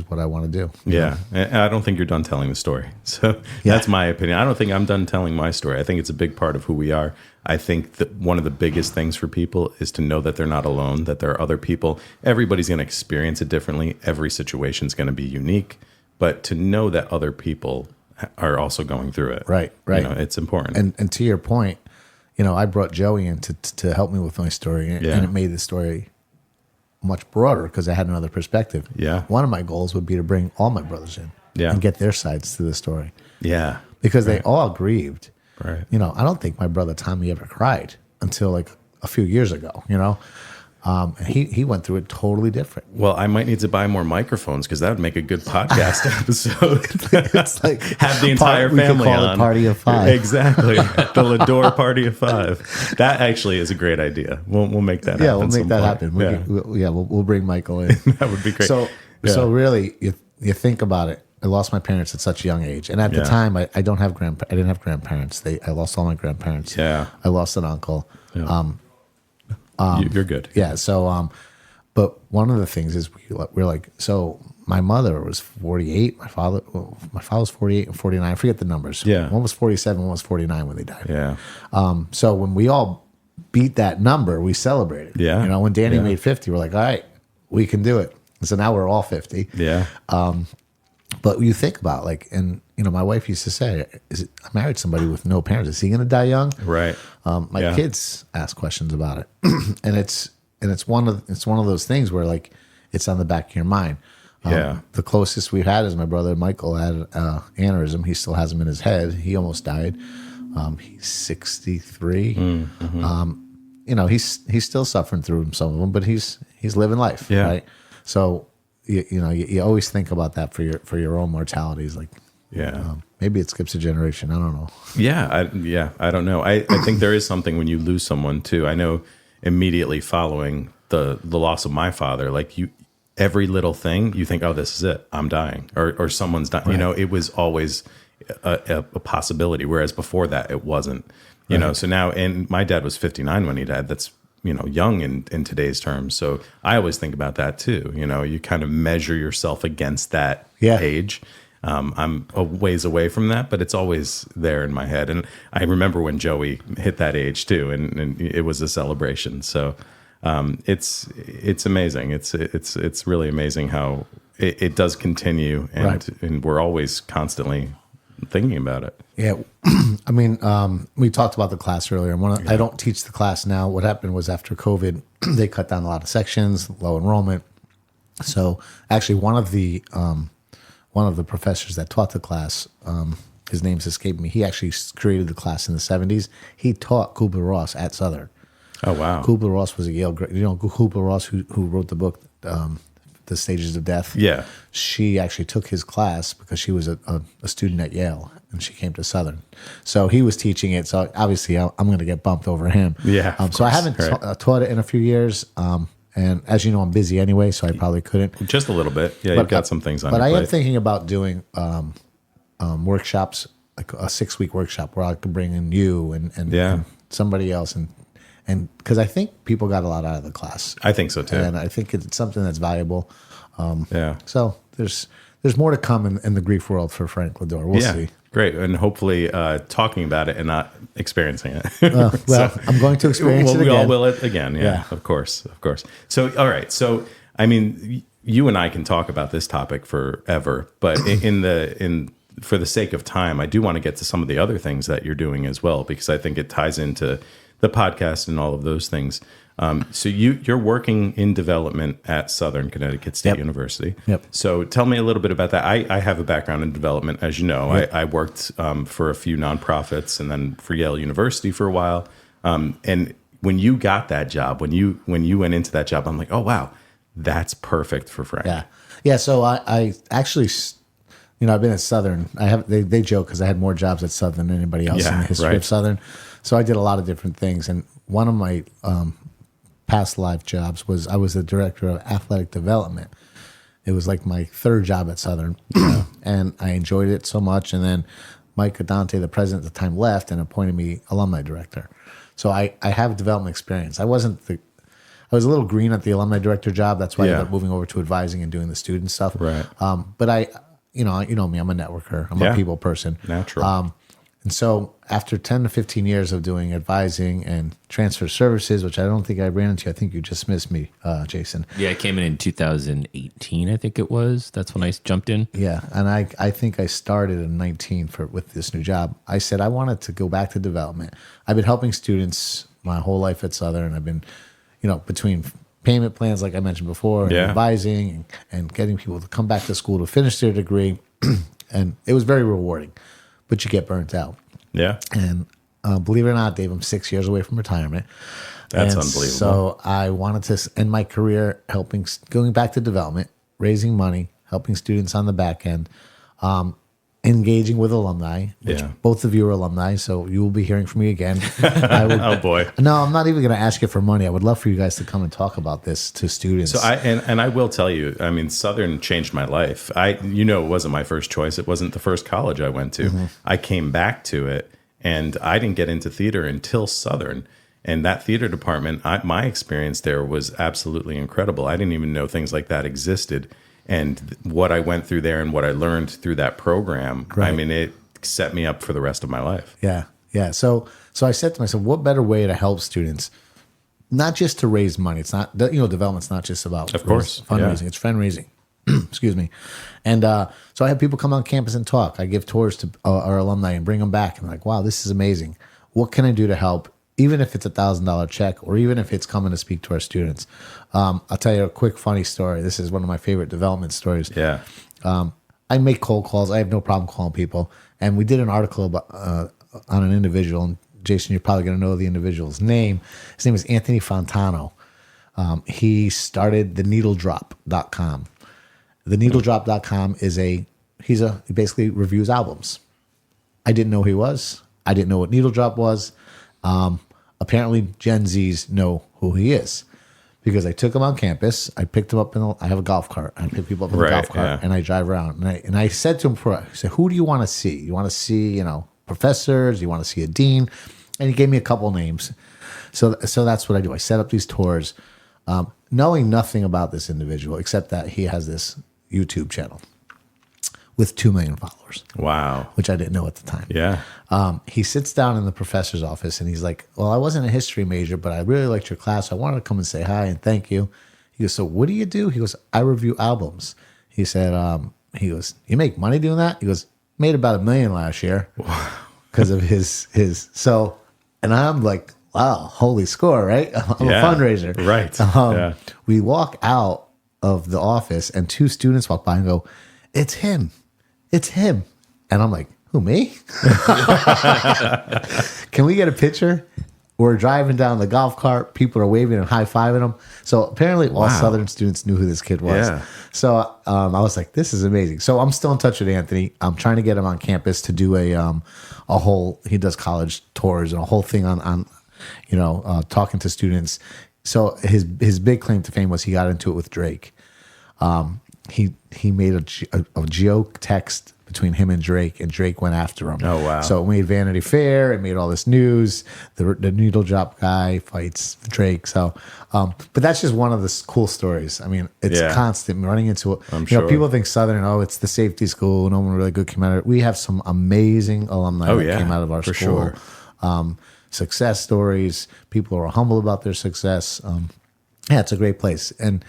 what I want to do.
Yeah. And I don't think you're done telling the story. So that's my opinion. I don't think I'm done telling my story. I think it's a big part of who we are. I think that one of the biggest things for people is to know that they're not alone, that there are other people. Everybody's going to experience it differently. Every situation is going to be unique, but to know that other people are also going through it. Right. It's important.
And to your point, I brought Joey in to help me with my story, and it made the story much broader because I had another perspective. Yeah. One of my goals would be to bring all my brothers in and get their sides to the story. Yeah. Because they all grieved.
Right.
You know, I don't think my brother Tommy ever cried until like a few years ago, you know. And he went through it totally different.
Well, I might need to buy more microphones because that would make a good podcast episode.
It's like
have the entire
we could
family
call
on.
it Party of Five.
Exactly, the LaDore Party of Five. That actually is a great idea. We'll make that happen.
Yeah, we'll make that happen. We'll bring Michael in.
That would be great.
So really, you think about it. I lost my parents at such a young age, and at the time, I didn't have grandparents. I lost all my grandparents.
Yeah,
I lost an uncle.
Yeah. You're good.
Yeah. So, but one of the things is we're like, so my mother was 48. My father was 48 and 49. I forget the numbers.
Yeah.
One was 47. One was 49 when they died.
Yeah.
So when we all beat that number, we celebrated.
Yeah.
You know, when Danny made 50, we're like, all right, we can do it. So now we're all 50.
Yeah.
But you think about like, and you know, my wife used to say, I married somebody with no parents. Is he going to die young?
Right.
My kids ask questions about it, and it's one of those things where like it's on the back of your mind. The closest we've had is my brother Michael had aneurysm. He still has him in his head. He almost died. He's 63.
Mm-hmm.
You know, he's still suffering through some of them, but he's living life.
Yeah.
Right. So you always think about that for your own mortalities. Like, maybe it skips a generation. I don't know.
I don't know. I think there is something when you lose someone too. I know immediately following the loss of my father, like every little thing you think, oh, this is it. I'm dying or someone's dying. Right. You know, it was always a possibility. Whereas before that, it wasn't, you know, so now, and my dad was 59 when he died. That's, you know, young in today's terms. So I always think about that too. You know, you kind of measure yourself against that age. I'm a ways away from that, but it's always there in my head. And I remember when Joey hit that age too, and it was a celebration. So it's amazing. It's really amazing how it does continue, and we're always constantly thinking about it.
Yeah. I mean, we talked about the class earlier. I don't teach the class now. What happened was after COVID, they cut down a lot of sections, low enrollment. So actually one of the professors that taught the class, his name's escaped me. He actually created the class in the 70s. He taught Kubler-Ross at Southern.
Oh, wow.
Kubler-Ross was a Yale grad. You know, Kubler-Ross, who wrote the book, The Stages of Death.
Yeah.
She actually took his class because she was a student at Yale, and she came to Southern. So he was teaching it. So obviously I'm going to get bumped over him.
Yeah.
So I haven't taught it in a few years. And as you know, I'm busy anyway, so I probably couldn't.
Just a little bit. Yeah, you've got some things on your plate.
But I am thinking about doing workshops, like a 6-week workshop where I could bring in you and somebody else. And because I think people got a lot out of the class.
I think so too.
And I think it's something that's valuable.
Yeah.
So there's more to come in the grief world for Frank LaDore. We'll see.
Great. And hopefully talking about it and not experiencing it.
I'm going to experience it again.
We all will it again. Yeah, of course. So, all right. So, I mean, you and I can talk about this topic forever, but for the sake of time, I do want to get to some of the other things that you're doing as well, because I think it ties into the podcast and all of those things. So you're working in development at Southern Connecticut State University.
Yep.
So tell me a little bit about that. I have a background in development, as you know. Yep. I worked for a few nonprofits and then for Yale University for a while. And when you got that job, when you went into that job, I'm like, oh wow, that's perfect for Frank.
Yeah. So I actually, you know, I've been at Southern. They joke because I had more jobs at Southern than anybody else in the history of Southern. So I did a lot of different things, and one of my past life jobs was I was the director of athletic development. It was like my third job at Southern, and I enjoyed it so much. And then Mike Adante, the president at the time, left and appointed me alumni director. So I have development experience. I was a little green at the alumni director job. That's why I ended up moving over to advising and doing the student stuff.
Right.
But you know me, I'm a networker. I'm a people person.
Natural.
And so after 10 to 15 years of doing advising and transfer services, which I don't think I ran into, I think you just missed me, Jason.
Yeah, I came in 2018, I think it was. That's when I jumped in.
Yeah, and I think I started in 19 with this new job. I said I wanted to go back to development. I've been helping students my whole life at Southern. I've been, you know, between payment plans, like I mentioned before, and advising and getting people to come back to school to finish their degree. And it was very rewarding. But you get burnt out.
Yeah.
And believe it or not, Dave, I'm 6 years away from retirement.
That's
and
unbelievable.
So I wanted to end my career going back to development, raising money, helping students on the back end, engaging with alumni, which both of you are alumni, so you will be hearing from me again.
Oh boy.
No, I'm not even going to ask you for money. I would love for you guys to come and talk about this to students.
So I will tell you, I mean, Southern changed my life. It wasn't my first choice. It wasn't the first college I went to. Mm-hmm. I came back to it, and I didn't get into theater until Southern. And that theater department, my experience there was absolutely incredible. I didn't even know things like that existed. And what I went through there and what I learned through that program, right. I mean, it set me up for the rest of my life.
Yeah, yeah. So I said to myself, what better way to help students? Not just to raise money. It's not, development's not just about fundraising. Yeah. It's fundraising. Excuse me. And so I have people come on campus and talk. I give tours to our alumni and bring them back. And I'm like, wow, this is amazing. What can I do to help? Even if it's $1,000 check, or even if it's coming to speak to our students. I'll tell you a quick funny story. This is one of my favorite development stories.
Yeah.
I make cold calls. I have no problem calling people. And we did an article about, on an individual. And Jason, you're probably going to know the individual's name. His name is Anthony Fontano. He started the needledrop.com. The needledrop.com he basically reviews albums. I didn't know who he was. I didn't know what Needle Drop was. Apparently Gen Zs know who he is because I took him on campus. I picked him up I have a golf cart. I pick people up in the golf cart and I drive around. And I said to him I said, who do you want to see? You want to see, professors? You want to see a dean? And he gave me a couple names. So that's what I do. I set up these tours, knowing nothing about this individual except that he has this YouTube channel with 2 million followers.
Wow.
Which I didn't know at the time.
Yeah.
He sits down in the professor's office and he's like, well, I wasn't a history major, but I really liked your class. I wanted to come and say hi and thank you. He goes, so what do you do? He goes, I review albums. He said, you make money doing that? He goes, made about $1 million last year because of his. So, and I'm like, wow, holy score, right? I'm a fundraiser.
Right.
We walk out of the office and 2 students walk by and go, it's him. It's him. And I'm like, who, me? Can we get a picture? We're driving down the golf cart. People are waving and high-fiving him. So apparently all Southern students knew who this kid was. Yeah. So I was like, this is amazing. So I'm still in touch with Anthony. I'm trying to get him on campus to do a whole, he does college tours and a whole thing on talking to students. So his big claim to fame was he got into it with Drake. He made a joke text between him and Drake went after him.
Oh, wow.
So it made Vanity Fair, it made all this news. The needle drop guy fights Drake. So, but that's just one of the cool stories. I mean, it's constant running into it.
I'm sure.
People think Southern, it's the safety school, no one really good came out of it. We have some amazing alumni that came out of our school.
Sure.
Success stories, people who are humble about their success. It's a great place. And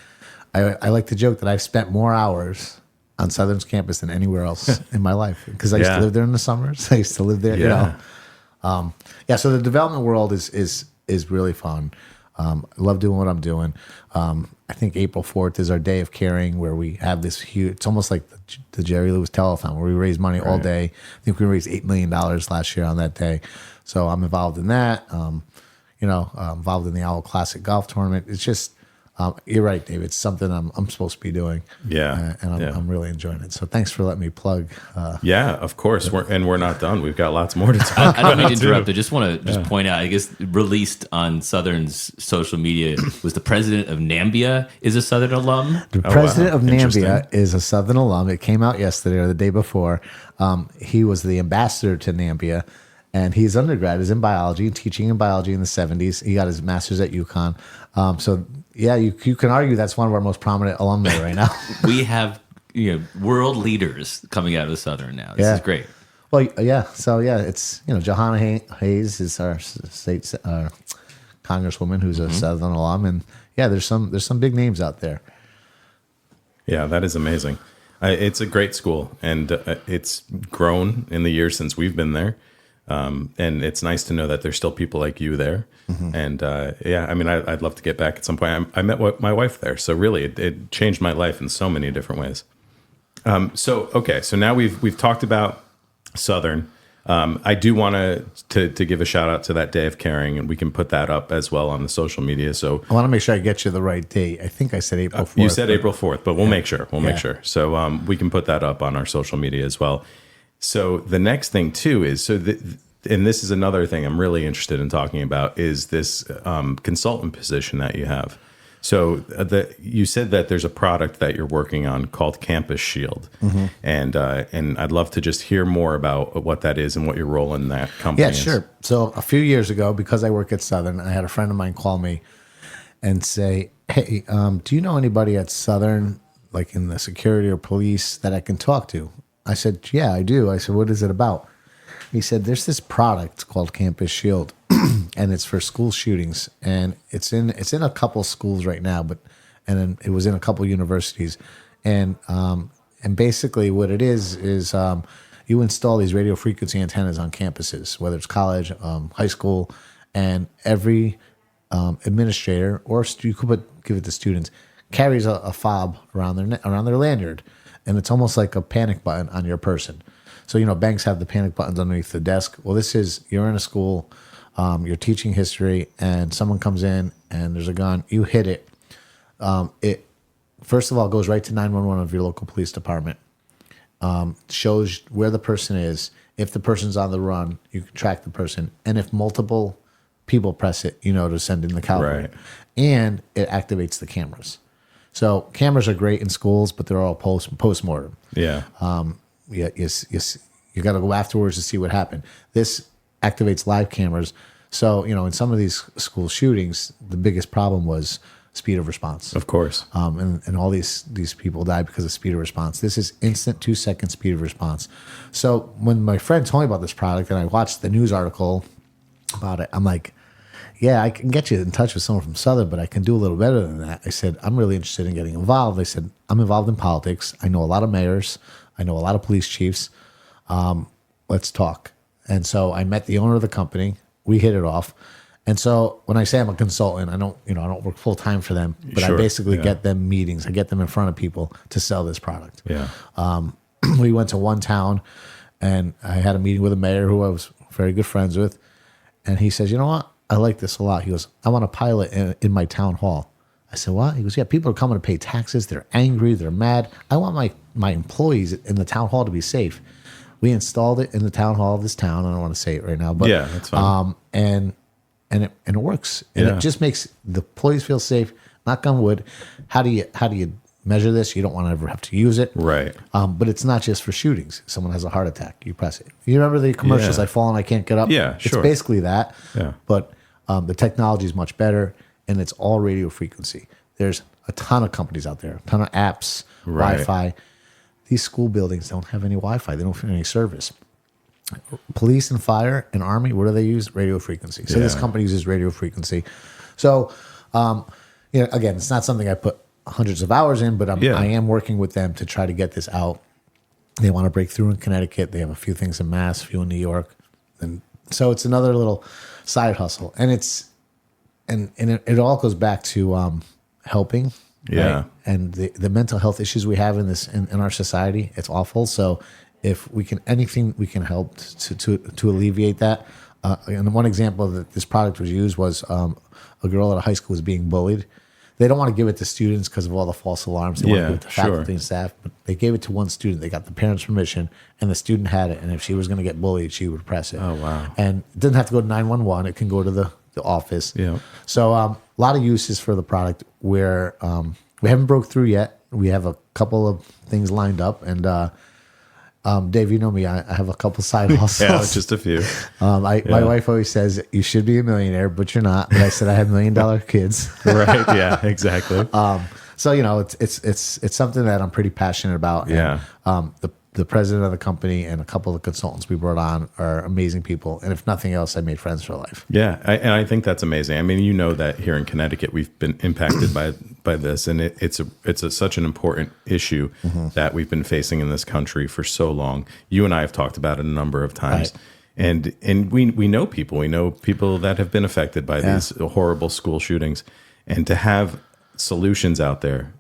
I like to joke that I've spent more hours on Southern's campus than anywhere else in my life because I used to live there in the summers. I used to live there, So the development world is really fun. I love doing what I'm doing. I think April 4th is our day of caring where we have this huge, it's almost like the Jerry Lewis telethon where we raise money all day. I think we raised $8 million last year on that day. So I'm involved in that, involved in the Owl Classic Golf Tournament. It's just, you're right, Dave. It's something I'm supposed to be doing.
Yeah.
And I'm really enjoying it. So thanks for letting me plug.
Yeah, of course. We're not done. We've got lots more to talk about.
I don't mean to interrupt. I just want to point out, I guess, released on Southern's social media was the president of Nambia is a Southern alum.
The president of Nambia is a Southern alum. It came out yesterday or the day before. He was the ambassador to Nambia. And his undergrad is in biology, teaching in biology in the 70s. He got his master's at UConn. You can argue that's one of our most prominent alumni right now.
We have world leaders coming out of Southern now. This is great.
Well, it's Johanna Hayes is our state congresswoman who's a Southern alum, and there's some big names out there.
Yeah, that is amazing. It's a great school, and it's grown in the years since we've been there. And it's nice to know that there's still people like you there. Mm-hmm. And I'd love to get back at some point. I met my wife there, so really it changed my life in so many different ways. So now we've talked about Southern. I do want to give a shout out to that Day of Caring, and we can put that up as well on the social media. So
I want to make sure I get you the right date. I think I said April 4th.
You said April 4th, but we'll make sure. We'll make sure. So we can put that up on our social media as well. So the next thing too is and this is another thing I'm really interested in talking about is this consultant position that you have. So you said that there's a product that you're working on called Campus Shield, and I'd love to just hear more about what that is and what your role in that company is.
Yeah, sure. So a few years ago, because I work at Southern, I had a friend of mine call me and say, "Hey, do you know anybody at Southern, like in the security or police, that I can talk to?" I said, "Yeah, I do." I said, "What is it about?" He said, "There's this product called Campus Shield." And it's for school shootings, and it's in a couple schools right now, and it was in a couple universities, and basically what it is you install these radio frequency antennas on campuses, whether it's college, high school, and every administrator, or you could give it to students, carries a fob around their lanyard, and it's almost like a panic button on your person. So banks have the panic buttons underneath the desk. Well, this is you're in a school. You're teaching history, and someone comes in, and there's a gun. You hit it. It first of all goes right to 911 of your local police department. Shows where the person is. If the person's on the run, you can track the person, and if multiple people press it, to send in the cavalry. Right. And it activates the cameras. So cameras are great in schools, but they're all post-mortem.
Yeah.
You got to go afterwards to see what happened. This activates live cameras. So, in some of these school shootings, the biggest problem was speed of response.
Of course.
And all these people died because of speed of response. This is instant 2-second speed of response. So when my friend told me about this product and I watched the news article about it, I'm like, yeah, I can get you in touch with someone from Southern, but I can do a little better than that. I said, I'm really interested in getting involved. They said, I'm involved in politics. I know a lot of mayors. I know a lot of police chiefs. Let's talk. And so I met the owner of the company. We hit it off. And so when I say I'm a consultant, I don't work full time for them, but I basically get them meetings. I get them in front of people to sell this product.
Yeah.
We went to one town, and I had a meeting with a mayor who I was very good friends with. And he says, "You know what? I like this a lot." He goes, "I want to pilot in my town hall." I said, "What?" He goes, "Yeah, people are coming to pay taxes. They're angry. They're mad. I want my employees in the town hall to be safe." We installed it in the town hall of this town. I don't want to say it right now, but
yeah, that's fine.
And it works, and it just makes the employees feel safe. Knock on wood. How do you measure this? You don't want to ever have to use it,
right?
But it's not just for shootings. Someone has a heart attack, you press it. You remember the commercials? I fall and I can't get up.
Yeah, sure.
It's basically that.
Yeah.
But the technology is much better, and it's all radio frequency. There's a ton of companies out there, a ton of apps, Wi-Fi. These school buildings don't have any Wi-Fi. They don't have any service. Police and fire and army, what do they use? Radio frequency. So this company uses radio frequency. So, again, it's not something I put hundreds of hours in, but I am working with them to try to get this out. They want to break through in Connecticut. They have a few things in Mass, a few in New York. And so it's another little side hustle. And it all goes back to helping.
Yeah.
Right? And the mental health issues we have in our society, it's awful. So if we can, anything we can help to alleviate that. And one example that this product was used was a girl at a high school was being bullied. They don't want to give it to students because of all the false alarms. They want to give it to faculty and staff, but they gave it to one student. They got the parents' permission, and the student had it. And if she was going to get bullied, she would press it.
Oh, wow.
And it doesn't have to go to 911. It can go to the office.
Yeah.
So a lot of uses for the product where we haven't broke through yet. We have a couple of things lined up. And Dave, you know me, I have a couple side hustles.
Yeah, just a few.
My wife always says, you should be a millionaire, but you're not. But I said I have $1 million kids.
Right. Yeah, exactly.
So, it's something that I'm pretty passionate about.
Yeah.
And, the president of the company and a couple of consultants we brought on are amazing people. And if nothing else, I made friends for life.
Yeah. And I think that's amazing. I mean, that here in Connecticut, we've been impacted by this, and it's such an important issue that we've been facing in this country for so long. You and I have talked about it a number of times. Right. And we know people. We know people that have been affected by these horrible school shootings. And to have solutions out there,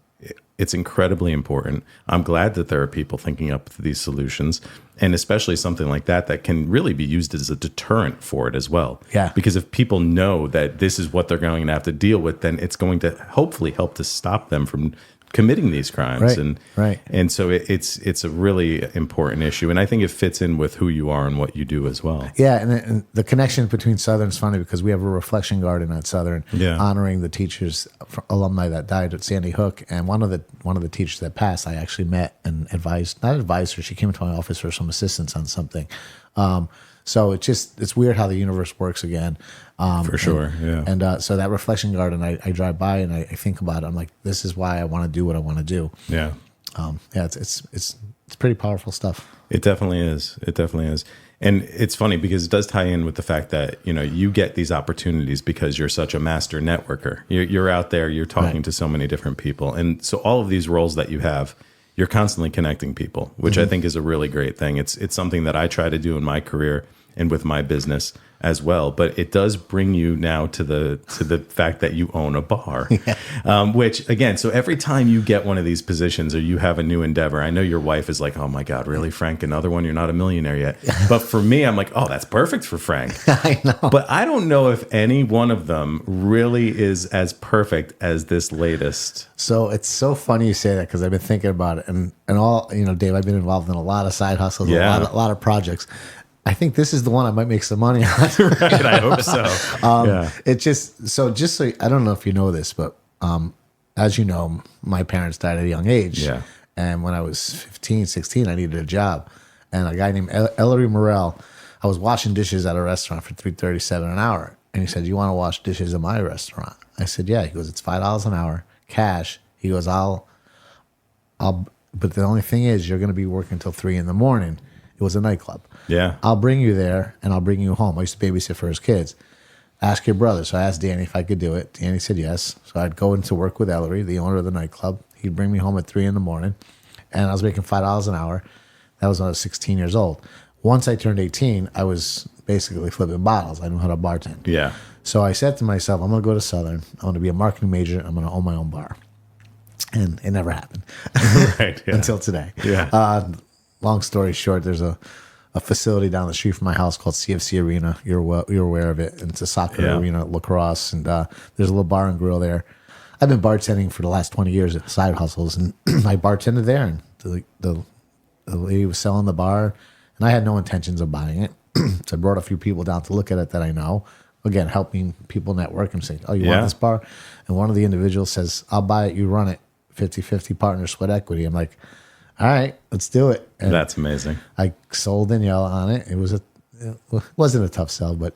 It's incredibly important. I'm glad that there are people thinking up these solutions, and especially something like that can really be used as a deterrent for it as well.
Yeah.
Because if people know that this is what they're going to have to deal with, then it's going to hopefully help to stop them from committing these crimes. And so it's a really important issue, and I think it fits in with who you are and what you do as well.
Yeah, and the connection between Southern is funny because we have a reflection garden at Southern, honoring the teachers, alumni that died at Sandy Hook, and one of the teachers that passed, I actually met and not advised her. She came into my office for some assistance on something. So it's weird how the universe works again.
For sure,
And so that reflection garden, I drive by and I think about it. I'm like, this is why I want to do what I want to do.
Yeah.
It's pretty powerful stuff.
It definitely is. It definitely is. And it's funny because it does tie in with the fact that, you get these opportunities because you're such a master networker. You're out there, you're talking to so many different people. And so all of these roles that you have, you're constantly connecting people, which I think is a really great thing. It's something that I try to do in my career and with my business as well. But it does bring you now to the fact that you own a bar, which again, so every time you get one of these positions or you have a new endeavor, I know your wife is like, oh my God, really, Frank, another one? You're not a millionaire yet. But for me, I'm like, oh, that's perfect for Frank.
I know.
But I don't know if any one of them really is as perfect as this latest.
So it's so funny you say that because I've been thinking about it. And all, Dave, I've been involved in a lot of side hustles, a lot of projects. I think this is the one I might make some money on.
Right, I hope so.
It just so I don't know if you know this, but as you know, my parents died at a young age.
Yeah.
And when I was 15, 16, I needed a job. And a guy named Ellery Morrell, I was washing dishes at a restaurant for $3.37 an hour. And he said, you want to wash dishes in my restaurant? I said, yeah. He goes, it's $5 an hour, cash. He goes, I'll, but the only thing is you're going to be working until 3 a.m. It was a nightclub.
Yeah.
I'll bring you there and I'll bring you home. I used to babysit for his kids. Ask your brother. So I asked Danny if I could do it. Danny said yes. So I'd go into work with Ellery, the owner of the nightclub. He'd bring me home at 3 a.m. and I was making $5 an hour. That was when I was 16 years old. Once I turned 18, I was basically flipping bottles. I knew how to bartend.
Yeah.
So I said to myself, I'm going to go to Southern. I'm going to be a marketing major. I'm going to own my own bar. And it never happened.
Right. Yeah.
Until today.
Yeah.
Long story short, there's a facility down the street from my house called CFC Arena. You're aware of it. And it's a soccer arena, lacrosse, and there's a little bar and grill there. I've been bartending for the last 20 years at side hustles, and I bartended there, and the lady was selling the bar, and I had no intentions of buying it. So I brought a few people down to look at it that I know. Again, helping people network and saying, oh, you want this bar? And one of the individuals says, I'll buy it, you run it, 50-50 partner sweat equity. I'm like, all right, let's do it. And
that's amazing.
I sold Danielle on it. It wasn't a tough sell, but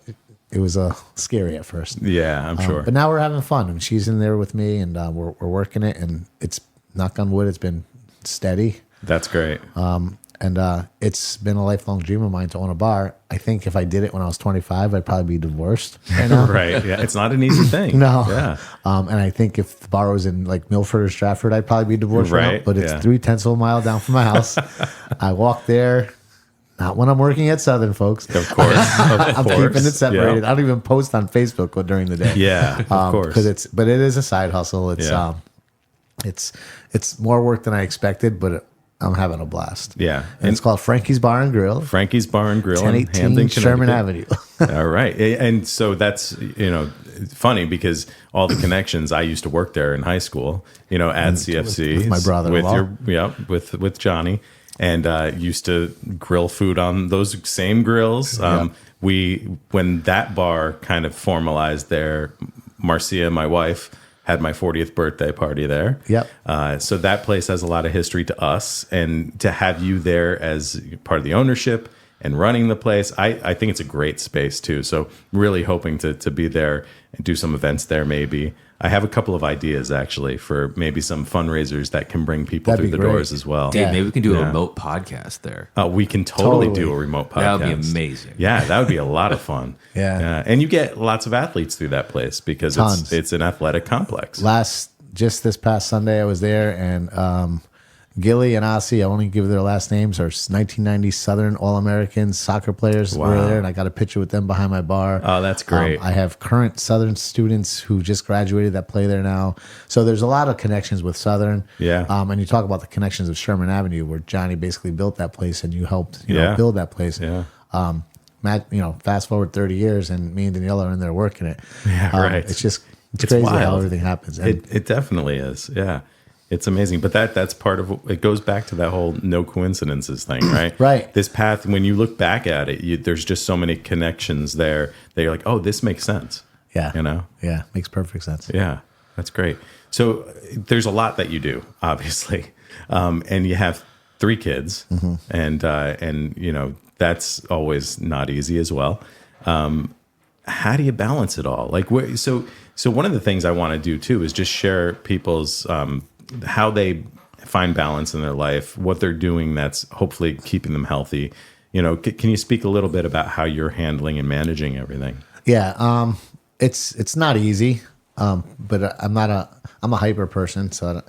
it was scary at first.
Yeah, I'm sure.
But now we're having fun, and she's in there with me, and we're working it, and it's, knock on wood, it's been steady.
That's great.
And it's been a lifelong dream of mine to own a bar. I think if I did it when I was 25, I'd probably be divorced right now.
Right. Yeah. It's not an easy thing.
No.
Yeah.
And I think if the bar was in like Milford or Stratford, I'd probably be divorced right now. But it's 0.3 of a mile down from my house. I walk there. Not when I'm working at Southern, folks.
Of course.
I'm keeping it separated. I don't even post on Facebook during the day.
Yeah, of course.
But it is a side hustle. It's more work than I expected, but I'm having a blast.
Yeah.
And it's called Frankie's Bar and Grill.
Frankie's Bar and Grill in
1018
Hamden,
Sherman Avenue.
All right. And so that's, funny because all the connections, I used to work there in high school, at CFC.
With my brother-in-law.
With Johnny. And used to grill food on those same grills. When that bar kind of formalized there, Marcia, my wife, had my 40th birthday party there.
Yep.
So that place has a lot of history to us, and to have you there as part of the ownership and running the place, I think it's a great space too. So really hoping to be there and do some events there maybe. I have a couple of ideas actually for maybe some fundraisers that can bring people through the doors as well.
Dave, maybe we can do a remote podcast there.
We can totally do a remote podcast.
That would be amazing.
Yeah, that would be a lot of fun.
Yeah.
And you get lots of athletes through that place because it's an athletic complex.
Just this past Sunday, I was there, and Gilly and Ossie, I only give their last names, are 1990 Southern All-Americans, soccer players were there, and I got a picture with them behind my bar.
Oh, that's great.
I have current Southern students who just graduated that play there now. So there's a lot of connections with Southern.
Yeah.
And you talk about the connections of Sherman Avenue, where Johnny basically built that place and you helped build that place.
Yeah.
Matt, fast forward 30 years and me and Daniela are in there working it.
Yeah, right.
It's crazy
wild.
how everything happens. And
It definitely is. Yeah. It's amazing. But that's part of it goes back to that whole no coincidences thing, right?
Right.
This path, when you look back at it, there's just so many connections there that you're like, oh, this makes sense.
Yeah.
Yeah.
Makes perfect sense.
Yeah. That's great. So there's a lot that you do, obviously. And you have 3 kids, and that's always not easy as well. How do you balance it all? Like, so one of the things I want to do too is just share people's how they find balance in their life, what they're doing that's hopefully keeping them healthy. Can you speak a little bit about how you're handling and managing everything?
Yeah, it's not easy, but I'm a hyper person, so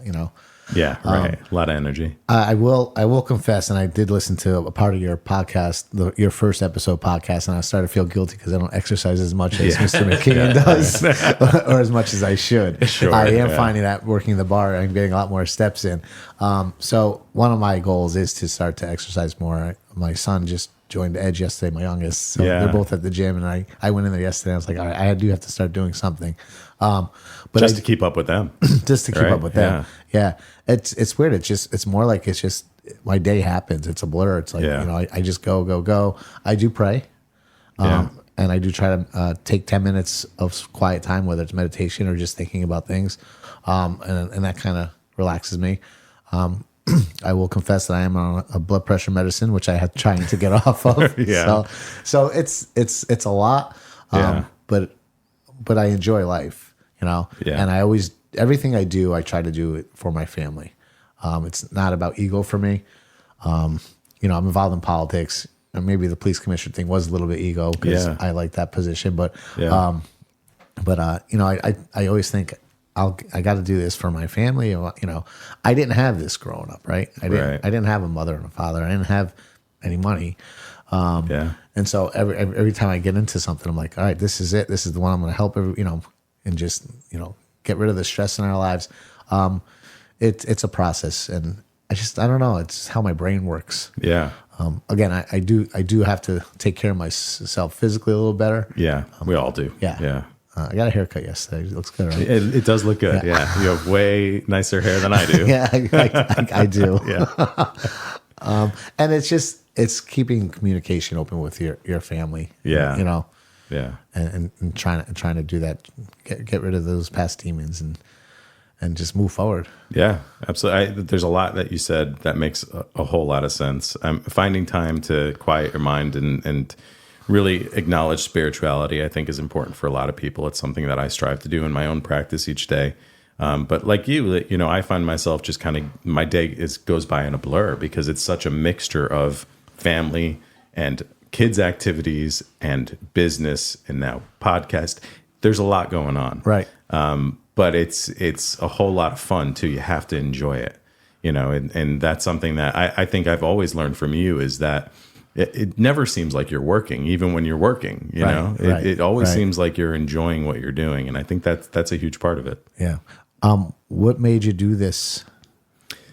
Yeah, right. A lot of energy.
I will confess, and I did listen to a part of your podcast, your first episode podcast, and I started to feel guilty because I don't exercise as much as Mr. McKeon does, or as much as I should.
Sure,
I am finding that working the bar, I'm getting a lot more steps in. So one of my goals is to start to exercise more. My son just joined Edge yesterday, my youngest. So they're both at the gym, and I went in there yesterday. I was like, all right, I do have to start doing something. But
just to keep up with them.
Just to keep up with them. Yeah. It's weird. It's more like it's just my day happens. It's a blur. It's like, I just go. I do pray. And I do try to take 10 minutes of quiet time, whether it's meditation or just thinking about things. And that kind of relaxes me. I will confess that I am on a blood pressure medicine, which I have trying to get off of. So it's a lot. But I enjoy life, and I always, everything I do, I try to do it for my family. It's not about ego for me. I'm involved in politics, and maybe the police commissioner thing was a little bit ego because I like that position. But I always think I got to do this for my family. I didn't have this growing up, right? I didn't have a mother and a father. I didn't have any money. And so every time I get into something, I'm like, all right, this is it. This is the one I'm going to help and just, get rid of the stress in our lives. It's a process, and I don't know. It's how my brain works.
Yeah.
Again, I do have to take care of myself physically a little better.
Yeah. We all do.
Yeah. I got a haircut yesterday. It looks good, right?
It does look good. Yeah. You have way nicer hair than I do.
Yeah, I do.
Yeah.
And it's keeping communication open with your family.
Yeah.
Yeah. And trying to do that, get rid of those past demons and just move forward.
Yeah, absolutely. There's a lot that you said that makes a whole lot of sense. Finding time to quiet your mind and really acknowledge spirituality, I think, is important for a lot of people. It's something that I strive to do in my own practice each day. But like you, I find myself just kind of, my day goes by in a blur because it's such a mixture of family and kids' activities and business and now podcast. There's a lot going on.
Right.
But it's a whole lot of fun too. You have to enjoy it, and that's something that I think I've always learned from you is that it never seems like you're working, even when you're working, it always seems like you're enjoying what you're doing. And I think that's a huge part of it.
Yeah. What made you do this?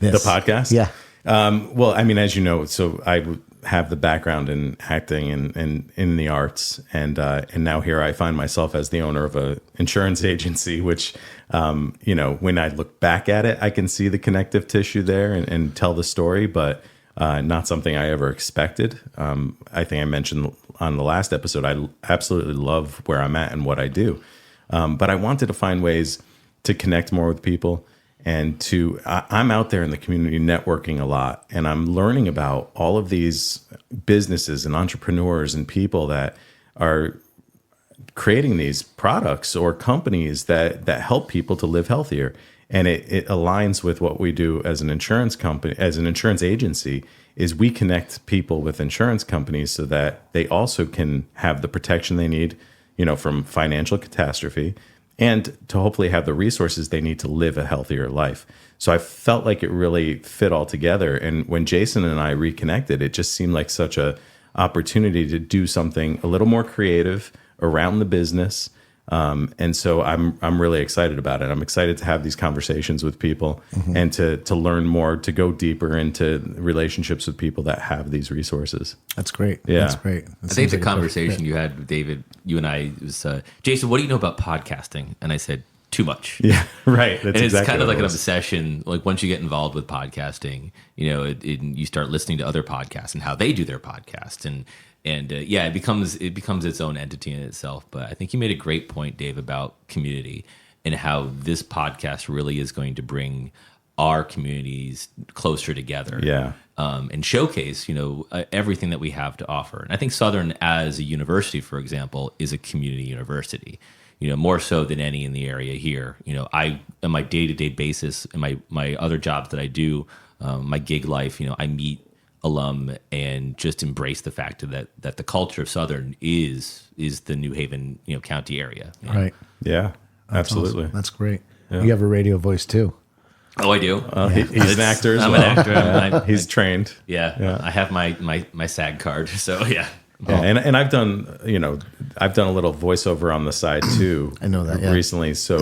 The podcast?
Yeah.
Well, I mean, as you know, so I have the background in acting and in the arts, and now here I find myself as the owner of a insurance agency, which, when I look back at it, I can see the connective tissue there and tell the story, but not something I ever expected. I think I mentioned on the last episode, I absolutely love where I'm at and what I do, but I wanted to find ways to connect more with people. And I'm out there in the community networking a lot, and I'm learning about all of these businesses and entrepreneurs and people that are creating these products or companies that help people to live healthier. And it aligns with what we do as an insurance company, as an insurance agency, is we connect people with insurance companies so that they also can have the protection they need, from financial catastrophe. and to hopefully have the resources they need to live a healthier life. So I felt like it really fit all together. And when Jason and I reconnected, it just seemed like such a opportunity to do something a little more creative around the business. And so I'm really excited about it. I'm excited to have these conversations with people and to learn more, to go deeper into relationships with people that have these resources.
That's great.
Yeah.
That's great.
I think the conversation you had with David, you and I, was, Jason, what do you know about podcasting? And I said, too much.
Yeah, right. That's
and it's
exactly
kind of like an
was.
obsession. Like once you get involved with podcasting, you know, you start listening to other podcasts and how they do their podcast, and yeah, it becomes its own entity in itself. But I think you made a great point, Dave, about community and how this podcast really is going to bring our communities closer together.
Yeah.
And showcase, you know, everything that we have to offer. And I think Southern, as a university, for example, is a community university. You know, more so than any in the area here. You know, I, on my day-to-day basis, and my other jobs that I do, my gig life, you know, I meet alum and just embrace the fact that the culture of Southern is the New Haven, you know, county area. You know?
Right.
Yeah, absolutely.
Awesome. That's great.
Yeah.
You have a radio voice too.
Oh, I do.
He's an actor as well.
I'm an actor.
He's trained.
Yeah, I have my SAG card. So yeah.
Yeah, and I've done a little voiceover on the side too.
I know that, yeah.
Recently. So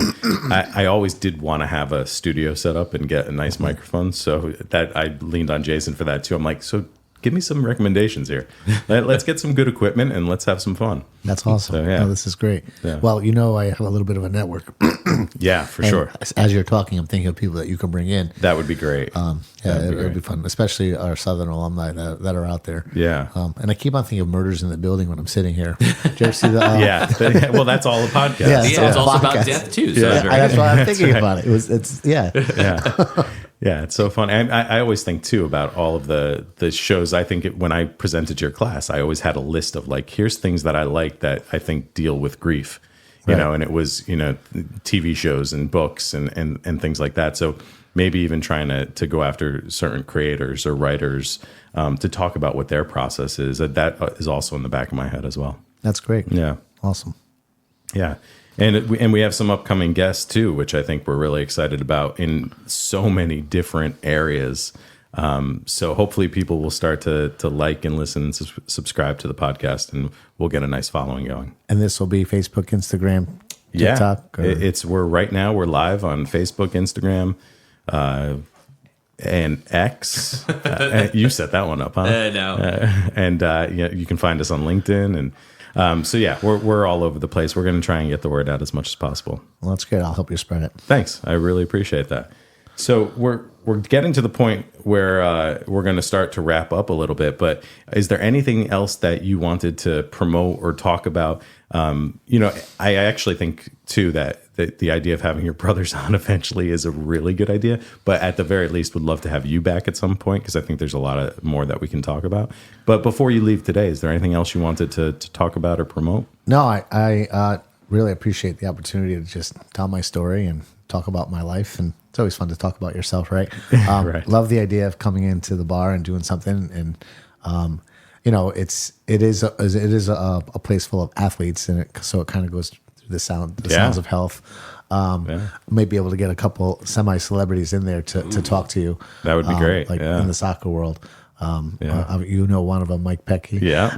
I always did want to have a studio set up and get a nice microphone. So that I leaned on Jason for that too. I'm like, so give me some recommendations here. Let's get some good equipment and let's have some fun.
That's awesome.
So, yeah.
No, this is great.
Yeah.
Well, you know, I have a little bit of a network.
Yeah, for
And
sure.
As you're talking, I'm thinking of people that you can bring in.
That would be great.
It would be fun, especially our Southern alumni that are out there.
Yeah.
And I keep on thinking of Murders in the Building when I'm sitting here. Did you ever see the?
Yeah. Well, that's all a podcast.
Yeah,
Yeah, it's also about death too. So
Yeah.
That's why I'm thinking about it. Yeah.
Yeah, it's so fun. And I always think too about all of the shows. I think when I presented to your class, I always had a list of like, here's things that I like that I think deal with grief, you know, and it was, you know, TV shows and books and things like that. So maybe even trying to go after certain creators or writers to talk about what their process is. That is also in the back of my head as well.
That's great.
Yeah.
Awesome.
Yeah. And we have some upcoming guests too, which I think we're really excited about in so many different areas. So hopefully people will start to like and listen and subscribe to the podcast, and we'll get a nice following going.
And this will be Facebook, Instagram, TikTok.
We're live on Facebook, Instagram, and X. You set that one up, huh?
No.
And you can find us on LinkedIn and. So yeah, we're all over the place. We're going to try and get the word out as much as possible.
Well, that's good. I'll help you spread it.
Thanks. I really appreciate that. So we're getting to the point where we're going to start to wrap up a little bit. But is there anything else that you wanted to promote or talk about? You know, I actually think too that the idea of having your brothers on eventually is a really good idea. But at the very least, would love to have you back at some point because I think there's a lot more that we can talk about. But before you leave today, is there anything else you wanted to talk about or promote?
No, I really appreciate the opportunity to just tell my story and talk about my life. And it's always fun to talk about yourself, right?
Right.
Love the idea of coming into the bar and doing something. And, you know, it is a place full of athletes, and so it kind of goes through the sounds of health. May be able to get a couple semi-celebrities in there to talk to you.
That would be great.
Like in the soccer world. You know, one of them, Mike Pecky.
Yeah.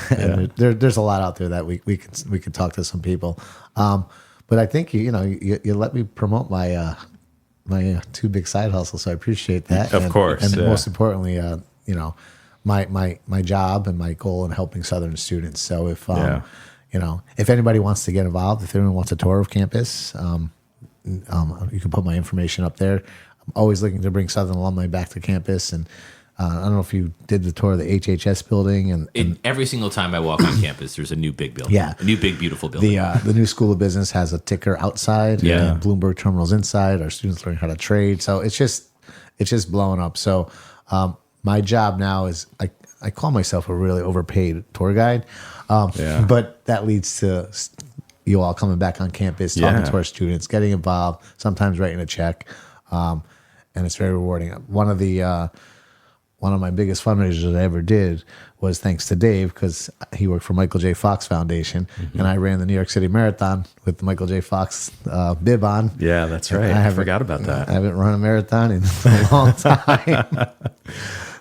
And there's a lot out there that we can talk to some people. But I think you let me promote my my two big side hustles, so I appreciate that.
Of course.
And most importantly, you know, my job and my goal in helping Southern students. So if you know, if anybody wants to get involved, if anyone wants a tour of campus, you can put my information up there. I'm always looking to bring Southern alumni back to campus, and I don't know if you did the tour of the HHS building. And
every single time I walk on campus, there's a new big building.
Yeah.
A new big, beautiful building.
The new School of Business has a ticker outside.
Yeah.
And Bloomberg Terminal's inside. Our students learn how to trade. So it's just blowing up. So my job now is I call myself a really overpaid tour guide. But that leads to you all coming back on campus, talking to our students, getting involved, sometimes writing a check. And it's very rewarding. One of one of my biggest fundraisers I ever did was thanks to Dave, because he worked for Michael J. Fox Foundation, and I ran the New York City Marathon with the Michael J. Fox bib on.
Yeah, that's right. I forgot about that.
I haven't run a marathon in a long time.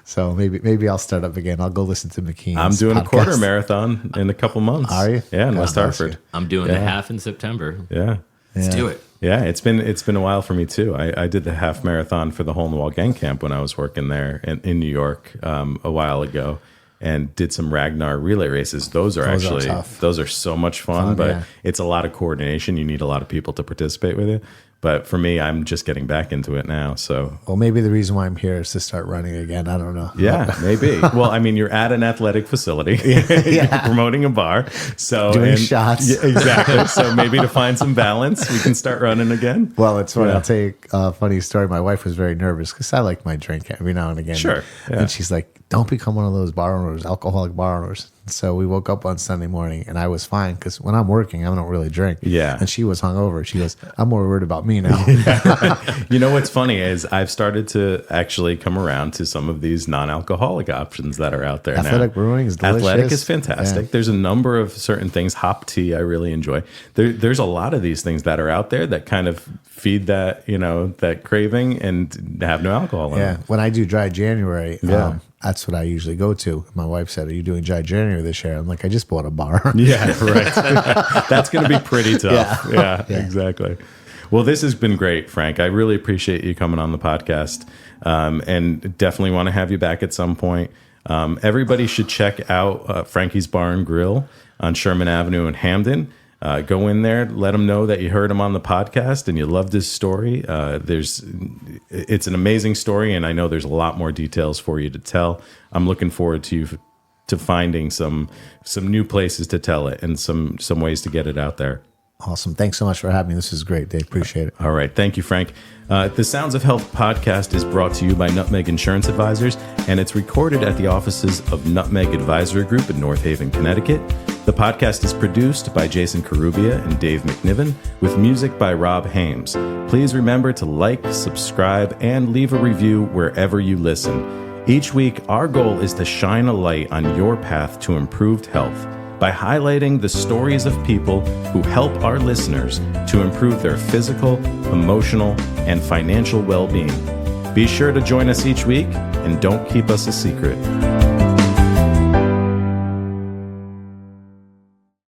So maybe I'll start up again. I'll go listen to McKean's
I'm doing
podcast.
a quarter marathon in a couple months.
Are you?
Yeah, in West Hartford.
I'm doing the half in September.
Yeah.
Let's do it.
Yeah, it's been a while for me too. I did the half marathon for the Hole in the Wall Gang Camp when I was working there in New York a while ago, and did some Ragnar relay races. Those are tough. Those are so much fun, but it's a lot of coordination. You need a lot of people to participate with you. But for me, I'm just getting back into it now. So,
well, maybe the reason why I'm here is to start running again. I don't know.
Yeah, maybe. Well, I mean, you're at an athletic facility. You're promoting a bar. So
doing shots.
Yeah, exactly. So maybe to find some balance, we can start running again.
Well, it's funny. I'll tell you a funny story. My wife was very nervous because I like my drink every now and again.
Sure. Yeah.
And she's like, don't become one of those bar owners, alcoholic bar owners. So we woke up on Sunday morning, and I was fine because when I'm working, I don't really drink.
Yeah.
And she was hungover. She goes, I'm more worried about me now.
You know what's funny is I've started to actually come around to some of these non-alcoholic options that are out there now.
Athletic brewing is delicious.
Athletic is fantastic. Yeah. There's a number of certain things. Hop tea I really enjoy. There's a lot of these things that are out there that kind of feed that, that craving and have no alcohol in them.
When I do dry January, that's what I usually go to. My wife said, "Are you doing dry January this year?" I'm like, "I just bought a bar."
Yeah, right. That's going to be pretty tough. Yeah, exactly. Well, this has been great, Frank. I really appreciate you coming on the podcast, and definitely want to have you back at some point. Everybody should check out Frankie's Bar and Grill on Sherman Avenue in Hamden. Go in there, let him know that you heard him on the podcast and you loved his story. It's an amazing story, and I know there's a lot more details for you to tell. I'm looking forward to finding some new places to tell it and some ways to get it out there.
Awesome. Thanks so much for having me. This is great, Dave. Appreciate it.
All right. Thank you, Frank. The Sounds of Health podcast is brought to you by Nutmeg Insurance Advisors, and it's recorded at the offices of Nutmeg Advisory Group in North Haven, Connecticut. The podcast is produced by Jason Carubia and Dave MacNiven, with music by Rob Hames. Please remember to like, subscribe, and leave a review wherever you listen. Each week, our goal is to shine a light on your path to improved health by highlighting the stories of people who help our listeners to improve their physical, emotional, and financial well-being. Be sure to join us each week, and don't keep us a secret.